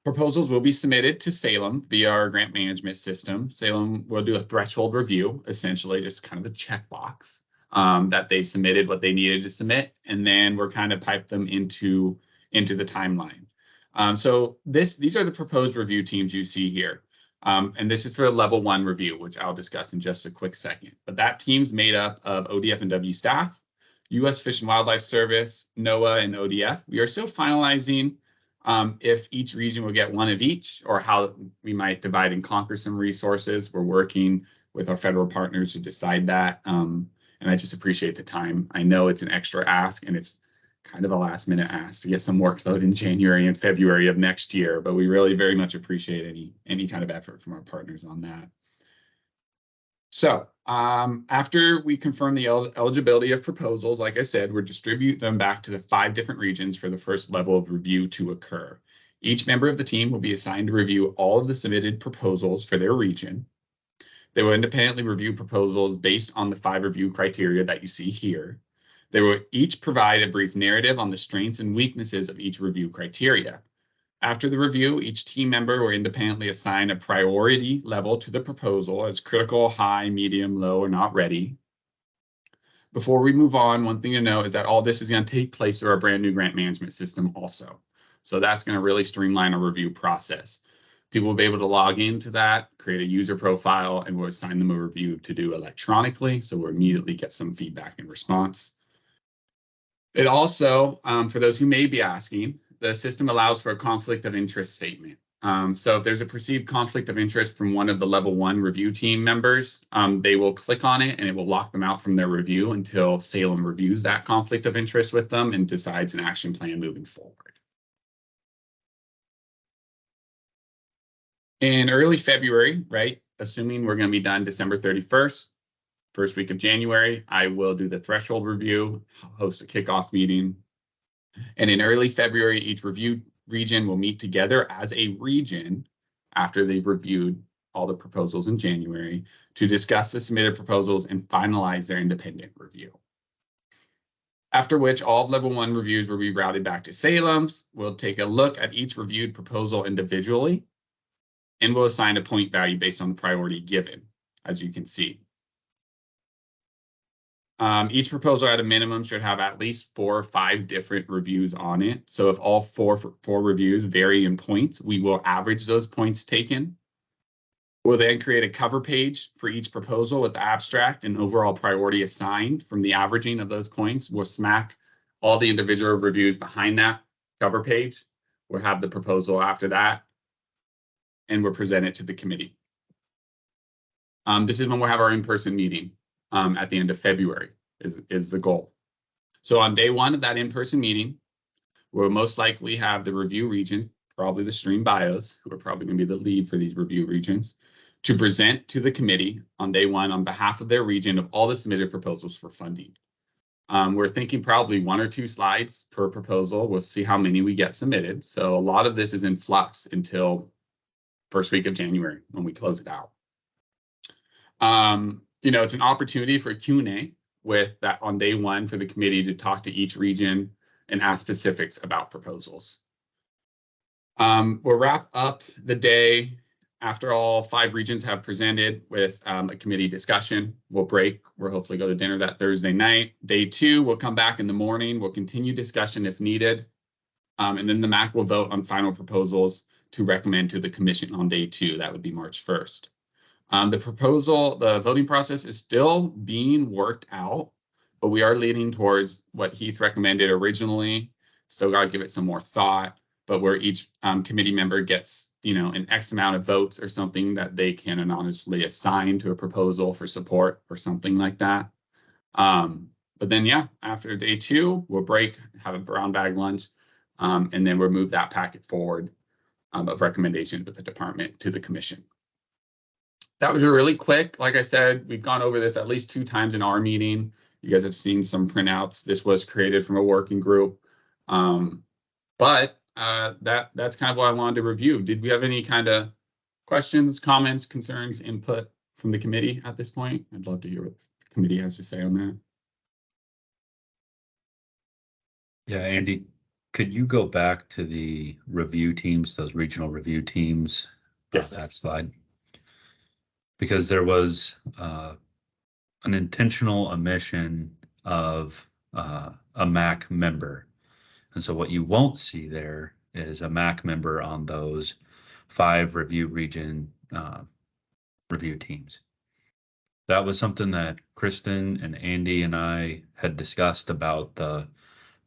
Proposals will be submitted to Salem via our grant management system. Salem will do a threshold review, essentially just kind of a checkbox that they've submitted what they needed to submit, and then we're kind of pipe them into the timeline. So these are the proposed review teams you see here. And this is for a level 1 review, which I'll discuss in just a quick second. But that team's made up of ODF and W staff, U.S. Fish and Wildlife Service, NOAA, and ODF. We are still finalizing if each region will get one of each, or how we might divide and conquer some resources. We're working with our federal partners to decide that. And I just appreciate the time. I know it's an extra ask, and it's kind of a last minute ask to get some workload in January and February of next year, but we really very much appreciate any kind of effort from our partners on that. So after we confirm the eligibility of proposals, like I said, we'll distribute them back to the 5 different regions for the first level of review to occur. Each member of the team will be assigned to review all of the submitted proposals for their region. They will independently review proposals based on the 5 review criteria that you see here. They will each provide a brief narrative on the strengths and weaknesses of each review criteria. After the review, each team member will independently assign a priority level to the proposal as critical, high, medium, low, or not ready. Before we move on, one thing to note is that all this is going to take place through our brand new grant management system also. So that's going to really streamline our review process. People will be able to log into that, create a user profile, and we'll assign them a review to do electronically. So we'll immediately get some feedback and response. It also, for those who may be asking, the system allows for a conflict of interest statement. So if there's a perceived conflict of interest from one of the level 1 review team members, they will click on it and it will lock them out from their review until Salem reviews that conflict of interest with them and decides an action plan moving forward. In early February, right, assuming we're going to be done December 31st, first week of January, I will do the threshold review, host a kickoff meeting. And in early February, each review region will meet together as a region after they've reviewed all the proposals in January to discuss the submitted proposals and finalize their independent review. After which all of level 1 reviews will be routed back to Salem's. We'll take a look at each reviewed proposal individually and we'll assign a point value based on the priority given, as you can see. Each proposal at a minimum should have at least 4 or 5 different reviews on it. So if all four reviews vary in points, we will average those points taken. We'll then create a cover page for each proposal with the abstract and overall priority assigned from the averaging of those points. We'll smack all the individual reviews behind that cover page. We'll have the proposal after that, and we'll present it to the committee. This is when we'll have our in-person meeting. At the end of February is the goal. So on day 1 of that in-person meeting, we'll most likely have the review region, probably the stream bios, who are probably going to be the lead for these review regions, to present to the committee on day 1 on behalf of their region of all the submitted proposals for funding. We're thinking probably 1 or 2 slides per proposal. We'll see how many we get submitted. So a lot of this is in flux until first week of January when we close it out. You know, it's an opportunity for a Q&A with that on day 1 for the committee to talk to each region and ask specifics about proposals. We'll wrap up the day after all 5 regions have presented with a committee discussion. We'll break. We'll hopefully go to dinner that Thursday night. Day 2, we'll come back in the morning. We'll continue discussion if needed. And then the MAC will vote on final proposals to recommend to the commission on day 2. That would be March 1st. The voting process is still being worked out, but we are leaning towards what Heath recommended originally. Still got to give it some more thought, but where each committee member gets, you know, an X amount of votes or something that they can anonymously assign to a proposal for support or something like that. But then, yeah, after day 2, we'll break, have a brown bag lunch, and then we'll move that packet forward of recommendations with the department to the commission. That was really quick. Like I said, we've gone over this at least 2 times in our meeting. You guys have seen some printouts. This was created from a working group. But that's kind of what I wanted to review. Did we have any kind of questions, comments, concerns, input from the committee at this point? I'd love to hear what the committee has to say on that. Yeah, Andy, could you go back to the review teams, those regional review teams? Yes. That slide. Because there was an intentional omission of a MAC member. And so what you won't see there is a MAC member on those 5 review region review teams. That was something that Kristen and Andy and I had discussed about the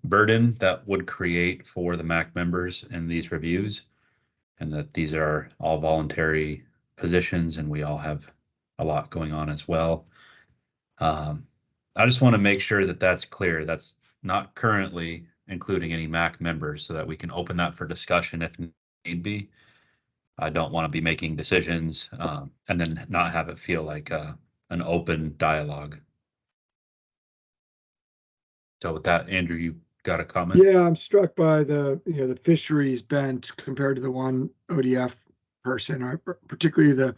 burden that would create for the MAC members in these reviews, and that these are all voluntary positions and we all have a lot going on as well. I just want to make sure that that's clear. That's not currently including any MAC members so that we can open that for discussion if need be. I don't want to be making decisions and then not have it feel like an open dialogue. So with that, Andrew, you got a comment? Yeah, I'm struck by the fisheries bent compared to the one ODF person, or particularly the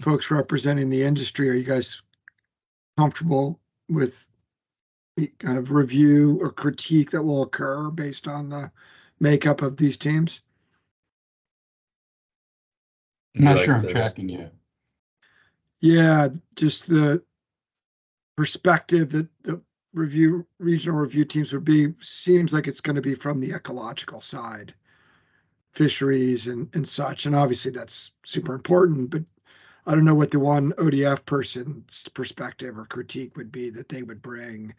folks representing the industry. Are you guys comfortable with the kind of review or critique that will occur based on the makeup of these teams? Would you Not like sure I'm to- tracking yet. Yeah, just the perspective that the regional review teams would be, seems like it's going to be from the ecological side, fisheries and such. And obviously that's super important, but I don't know what the one ODF person's perspective or critique would be that they would bring.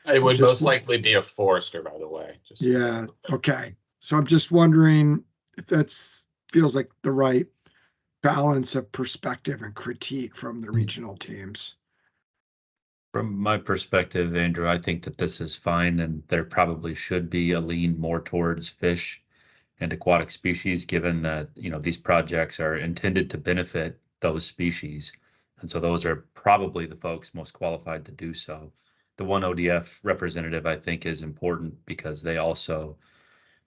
It would Just most likely be a forester, by the way. Just Yeah, okay. So I'm just wondering if that's feels like the right balance of perspective and critique from the regional teams. From my perspective, Andrew, I think that this is fine, and there probably should be a lean more towards fish and aquatic species, given that, you know, these projects are intended to benefit those species. And so those are probably the folks most qualified to do so. The one ODF representative, I think, is important because they also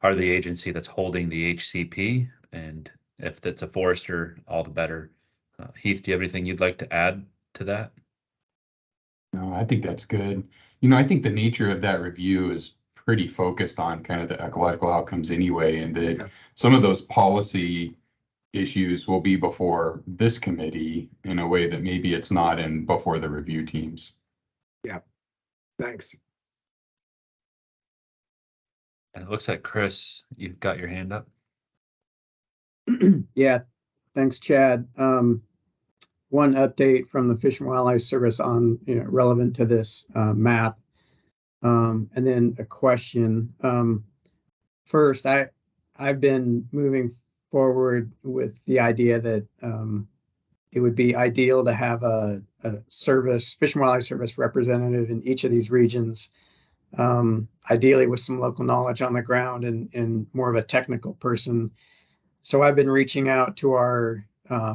are the agency that's holding the HCP. And if that's a forester, all the better. Heath, do you have anything you'd like to add to that? No, I think that's good. You know, I think the nature of that review is pretty focused on kind of the ecological outcomes anyway, and that Yeah. some of those policy issues will be before this committee in a way that maybe it's not in before the review teams. Yeah, thanks. And it looks like Chris, you've got your hand up. Yeah, thanks, Chad. One update from the Fish and Wildlife Service on, relevant to this map. And then a question. First, I've been moving forward with the idea that it would be ideal to have a Fish and Wildlife Service representative in each of these regions, ideally with some local knowledge on the ground and more of a technical person. So I've been reaching out to our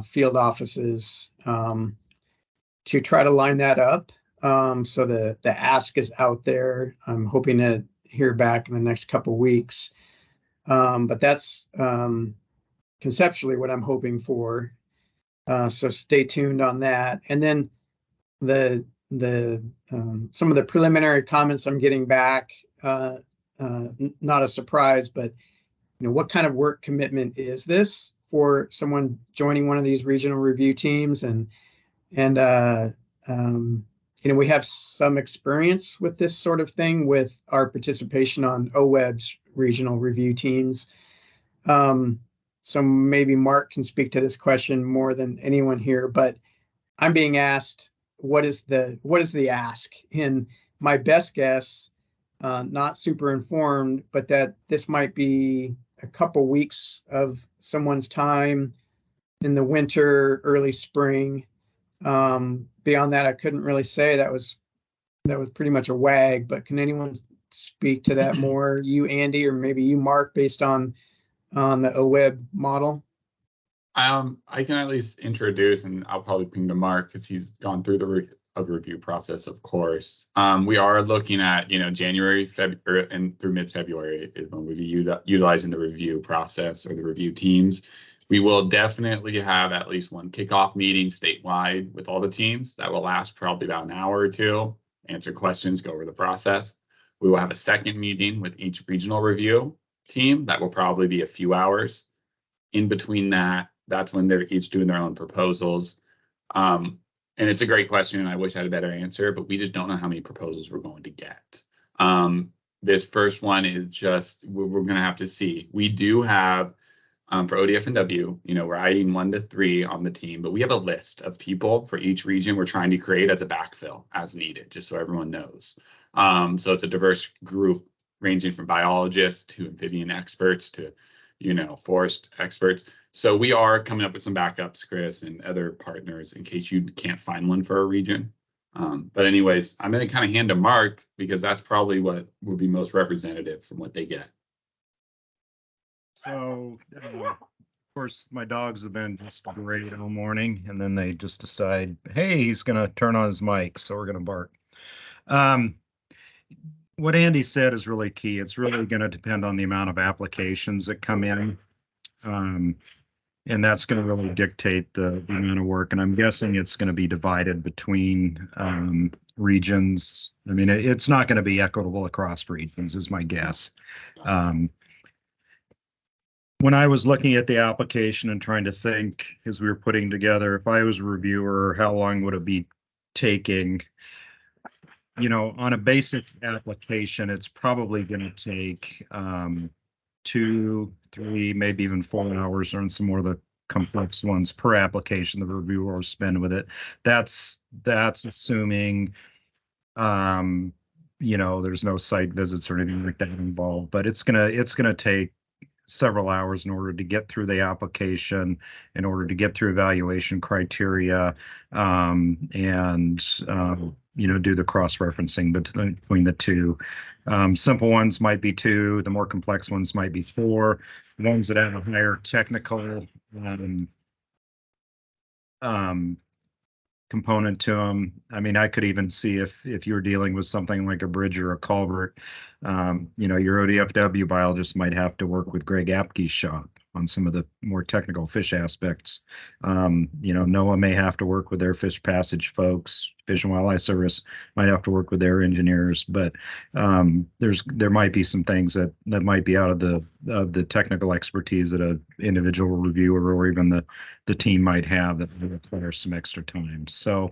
field offices to try to line that up. So the ask is out there. I'm hoping to hear back in the next couple of weeks. But that's conceptually what I'm hoping for. So stay tuned on that. And then some of the preliminary comments I'm getting back, not a surprise, but what kind of work commitment is this for someone joining one of these regional review teams? And we have some experience with this sort of thing with our participation on OWEB's regional review teams. So maybe Mark can speak to this question more than anyone here, but I'm being asked, what is the ask? And my best guess, not super informed, but that this might be a couple weeks of someone's time in the winter, early spring. Beyond that, I couldn't really say. That was pretty much a wag, but can anyone speak to that more? You, Andy, or maybe you, Mark, based on the OWEB model? I can at least introduce, and I'll probably ping to Mark because he's gone through the review process, of course. We are looking at, January, February, and through mid-February is when we'll be utilizing the review process or the review teams. We will definitely have at least one kickoff meeting statewide with all the teams. That will last probably about an hour or two, answer questions, go over the process. We will have a second meeting with each regional review team. That will probably be a few hours. In between that, that's when they're each doing their own proposals. And it's a great question, and I wish I had a better answer, but we just don't know how many proposals we're going to get. This first one is just, we're going to have to see. We do have, for ODF&W, we're adding 1 to 3 on the team, but we have a list of people for each region we're trying to create as a backfill as needed, just so everyone knows. So it's a diverse group ranging from biologists to amphibian experts to, forest experts. So we are coming up with some backups, Chris, and other partners in case you can't find one for a region. But anyways, I'm going to kind of hand to Mark because that's probably what will be most representative from what they get. So, of course, my dogs have been just great all morning, and then they just decide, hey, he's going to turn on his mic, so we're going to bark. What Andy said is really key. It's really going to depend on the amount of applications that come in. And that's going to really dictate the amount of work. And I'm guessing it's going to be divided between regions. I mean, it's not going to be equitable across regions, is my guess. when I was looking at the application and trying to think as we were putting together, if I was a reviewer, how long would it be taking? You know, on a basic application, it's probably going to take 2, 3, maybe even 4 hours on some more of the complex ones per application the reviewer will spend with it. That's assuming you know, there's no site visits or anything like that involved, but it's gonna take several hours in order to get through the application, in order to get through evaluation criteria, and you know, do the cross-referencing between the two. Simple ones might be 2, the more complex ones might be 4. Ones that have a higher technical component to them. I mean, I could even see if you were dealing with something like a bridge or a culvert, you know, your ODFW biologist might have to work with Greg Apke's shop on some of the more technical fish aspects. You know, NOAA may have to work with their fish passage folks. Fish and Wildlife Service might have to work with their engineers, but there might be some things that might be out of the technical expertise that an individual reviewer or even the team might have that would require some extra time. So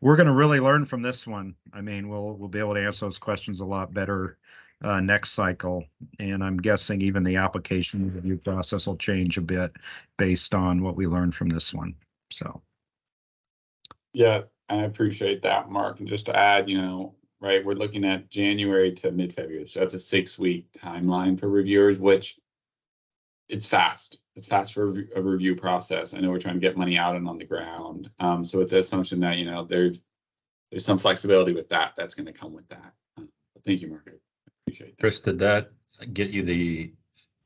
we're going to really learn from this one. I mean, we'll be able to answer those questions a lot better next cycle. And I'm guessing even the application review process will change a bit based on what we learned from this one. So. Yeah, I appreciate that, Mark. And just to add, you know, right, we're looking at January to mid-February. So that's a 6-week timeline for reviewers, which it's fast. It's fast for a review process. I know we're trying to get money out and on the ground. So with the assumption that, you know, there's some flexibility with that, that's going to come with that. Thank you, Mark. I appreciate that. Chris, did that get you the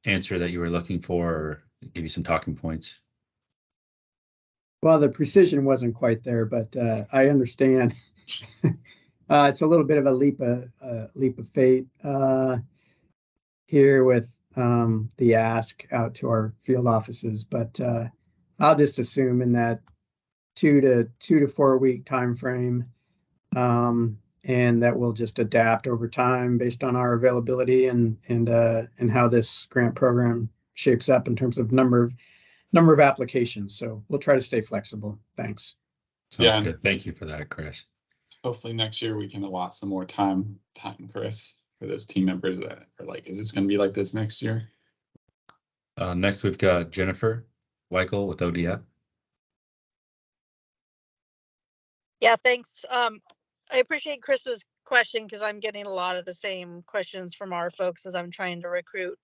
answer that you were looking for, or give you some talking points? Well, the precision wasn't quite there, but I understand. It's a little bit of a leap of faith here with the ask out to our field offices, but I'll just assume in that 2 to 4 week time frame, and that we'll just adapt over time based on our availability and how this grant program shapes up in terms of number of applications. So we'll try to stay flexible. Thanks. Sounds good. Thank you for that, Chris. Hopefully next year we can allot some more time, Chris, for those team members that are like, is this going to be like this next year? Next, we've got Jennifer Weichel with ODF. Yeah, thanks. I appreciate Chris's question because I'm getting a lot of the same questions from our folks as I'm trying to recruit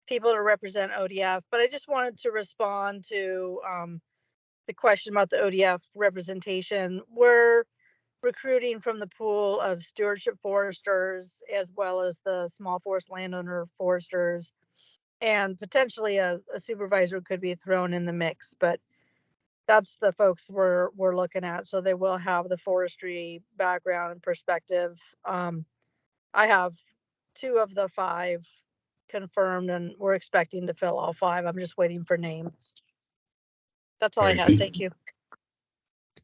people to represent ODF. But I just wanted to respond to the question about the ODF representation. We're recruiting from the pool of stewardship foresters as well as the small forest landowner foresters, and potentially a supervisor could be thrown in the mix, but that's the folks we're looking at. So they will have the forestry background and perspective. I have 2 of the 5 confirmed, and we're expecting to fill all 5. I'm just waiting for names. That's all I had. Thank you.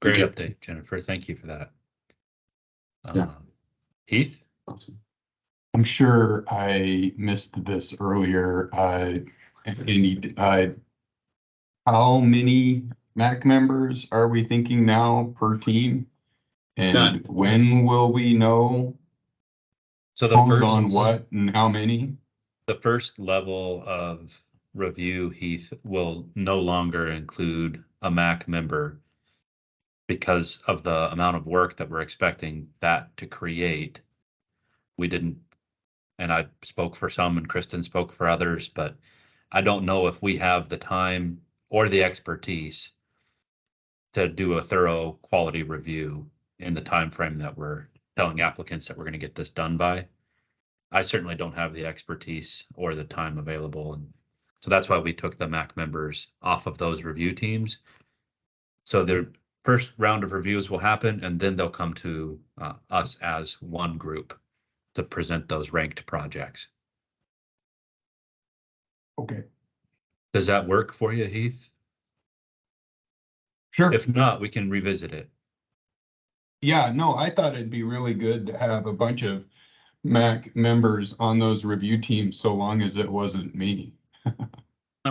Great update, Jennifer. Thank you for that. Heath? Awesome. I'm sure I missed this earlier. How many MAC members are we thinking now per team? And None. when will we know So the who's first on what and how many? The first level of review, Heath, will no longer include a MAC member because of the amount of work that we're expecting that to create. We didn't, and I spoke for some and Kristen spoke for others, but I don't know if we have the time or the expertise to do a thorough quality review in the time frame that we're telling applicants that we're going to get this done by. I certainly don't have the expertise or the time available, and so that's why we took the MAC members off of those review teams. So the first round of reviews will happen, and then they'll come to us as one group to present those ranked projects. Okay. Does that work for you, Heath? Sure. If not, we can revisit it. Yeah, no, I thought it'd be really good to have a bunch of MAC members on those review teams so long as it wasn't me.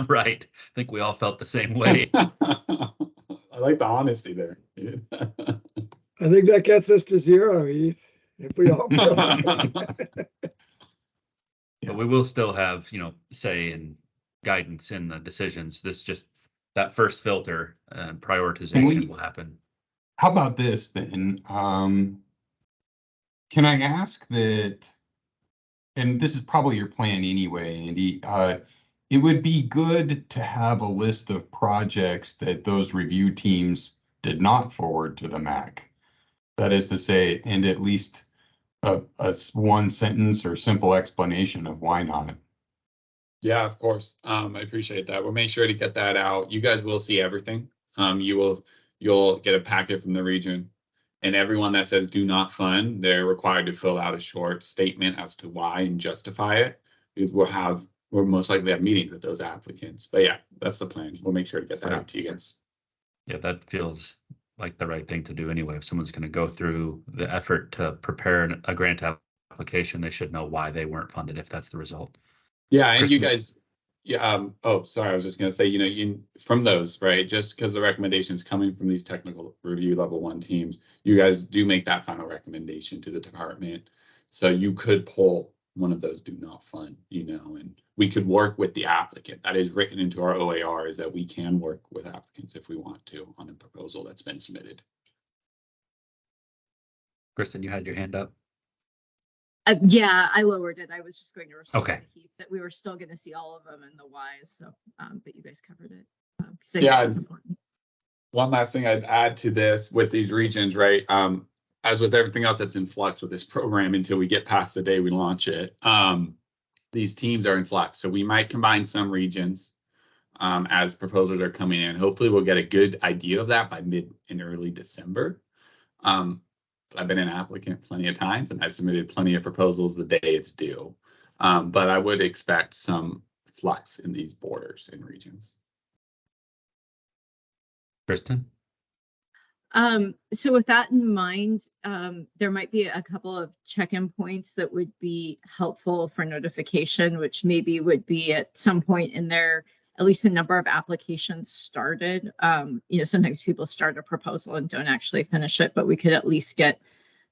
Right. I think we all felt the same way. I like the honesty there. I think that gets us to 0, Heath, if we all feel But we will still have, say and guidance in the decisions. This just that first filter and prioritization will happen. How about this then? Can I ask that, and this is probably your plan anyway, Andy, it would be good to have a list of projects that those review teams did not forward to the MAC. That is to say, and at least a one sentence or simple explanation of why not. Yeah, of course. I appreciate that. We'll make sure to get that out. You guys will see everything. You'll get a packet from the region, and everyone that says do not fund, they're required to fill out a short statement as to why and justify it. Because we'll most likely have meetings with those applicants. But yeah, that's the plan. We'll make sure to get that out to you guys. Yeah, that feels like the right thing to do anyway. If someone's going to go through the effort to prepare a grant application, they should know why they weren't funded if that's the result. Yeah, and Kristen? you guys, yeah. Oh, sorry, I was just gonna say, from those, right? Just because the recommendations coming from these technical review level 1 teams, you guys do make that final recommendation to the department. So you could pull one of those do not fund, and we could work with the applicant. That is written into our OAR, is that we can work with applicants if we want to on a proposal that's been submitted. Kristen, you had your hand up. Yeah, I lowered it. I was just going to respond Okay. to Heath that we were still going to see all of them and the whys. So, but you guys covered it. Yeah, it's important. One last thing I'd add to this with these regions, right? As with everything else that's in flux with this program until we get past the day we launch it, these teams are in flux. So we might combine some regions as proposals are coming in. Hopefully we'll get a good idea of that by mid and early December. I've been an applicant plenty of times and I've submitted plenty of proposals the day it's due. But I would expect some flux in these borders and regions. Kristen? So with that in mind, there might be a couple of check-in points that would be helpful for notification, which maybe would be at some point in there, at least the number of applications started. Sometimes people start a proposal and don't actually finish it, but we could at least get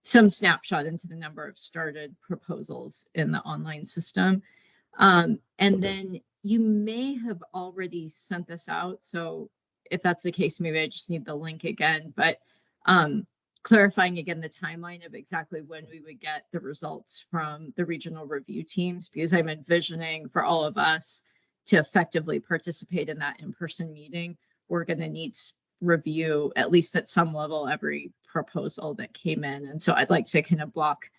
some snapshot into the number of started proposals in the online system. And then you may have already sent this out. So if that's the case, maybe I just need the link again, but clarifying again the timeline of exactly when we would get the results from the regional review teams, because I'm envisioning for all of us to effectively participate in that in-person meeting, we're going to need review, at least at some level, every proposal that came in. And so I'd like to kind of block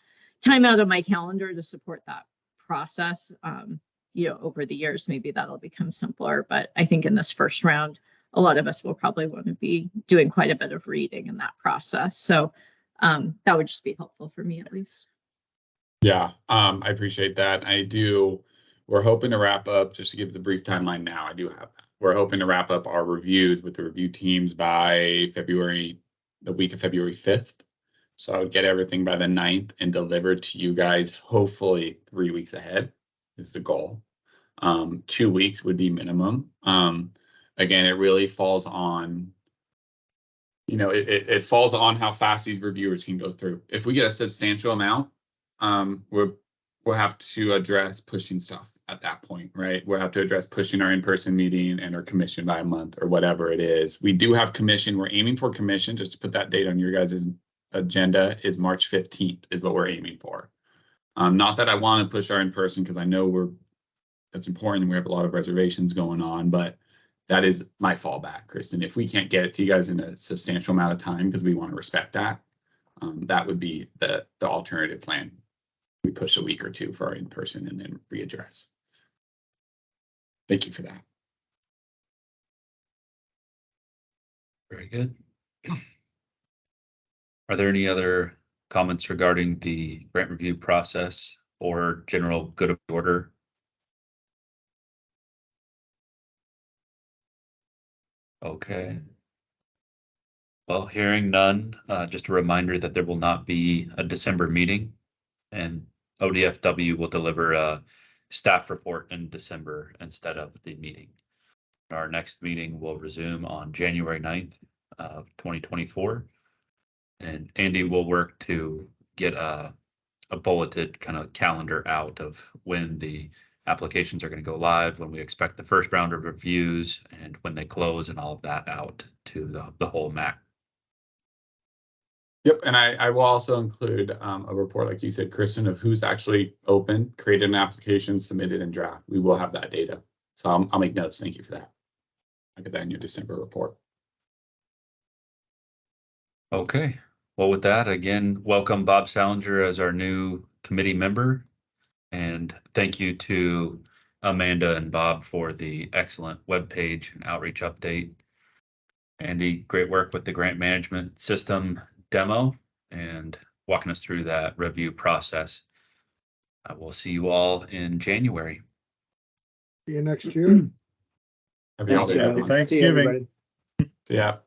time out of my calendar to support that process. Over the years, maybe that'll become simpler, but I think in this first round, a lot of us will probably want to be doing quite a bit of reading in that process. So that would just be helpful for me, at least. Yeah, I appreciate that. We're hoping to wrap up, just to give the brief timeline now, I do have that. We're hoping to wrap up our reviews with the review teams by the week of February 5th. So I would get everything by the 9th and deliver to you guys, hopefully 3 weeks ahead is the goal. 2 weeks would be minimum. Again, it really falls on, it falls on how fast these reviewers can go through. If we get a substantial amount, we'll have to address pushing stuff at that point, right? We'll have to address pushing our in-person meeting and our commission by a month or whatever it is. We do have commission. We're aiming for commission, just to put that date on your guys' agenda, is March 15th is what we're aiming for. Not that I want to push our in-person, because I know that's important and we have a lot of reservations going on, but that is my fallback, Kristen. If we can't get it to you guys in a substantial amount of time, because we want to respect that, that would be the alternative plan. We push a week or two for our in-person and then readdress. Thank you for that. Very good. Are there any other comments regarding the grant review process or general good of order? Okay. Well, hearing none, just a reminder that there will not be a December meeting, and ODFW will deliver a staff report in December instead of the meeting. Our next meeting will resume on January 9th of 2024. And Andy will work to get a bulleted kind of calendar out of when the applications are going to go live, when we expect the first round of reviews, and when they close, and all of that out to the whole MAC. Yep, and I will also include a report, like you said, Kristen, of who's actually open, created an application, submitted, and draft. We will have that data. So I'll make notes. Thank you for that. I'll get that in your December report. Okay. Well, with that, again, welcome Bob Salinger as our new committee member. And thank you to Amanda and Bob for the excellent webpage and outreach update. Andy, great work with the grant management system demo and walking us through that review process. We'll see you all in January. See you next year. Happy Thanks, holiday, Joe. everyone. Thanksgiving. See you, everybody. See ya.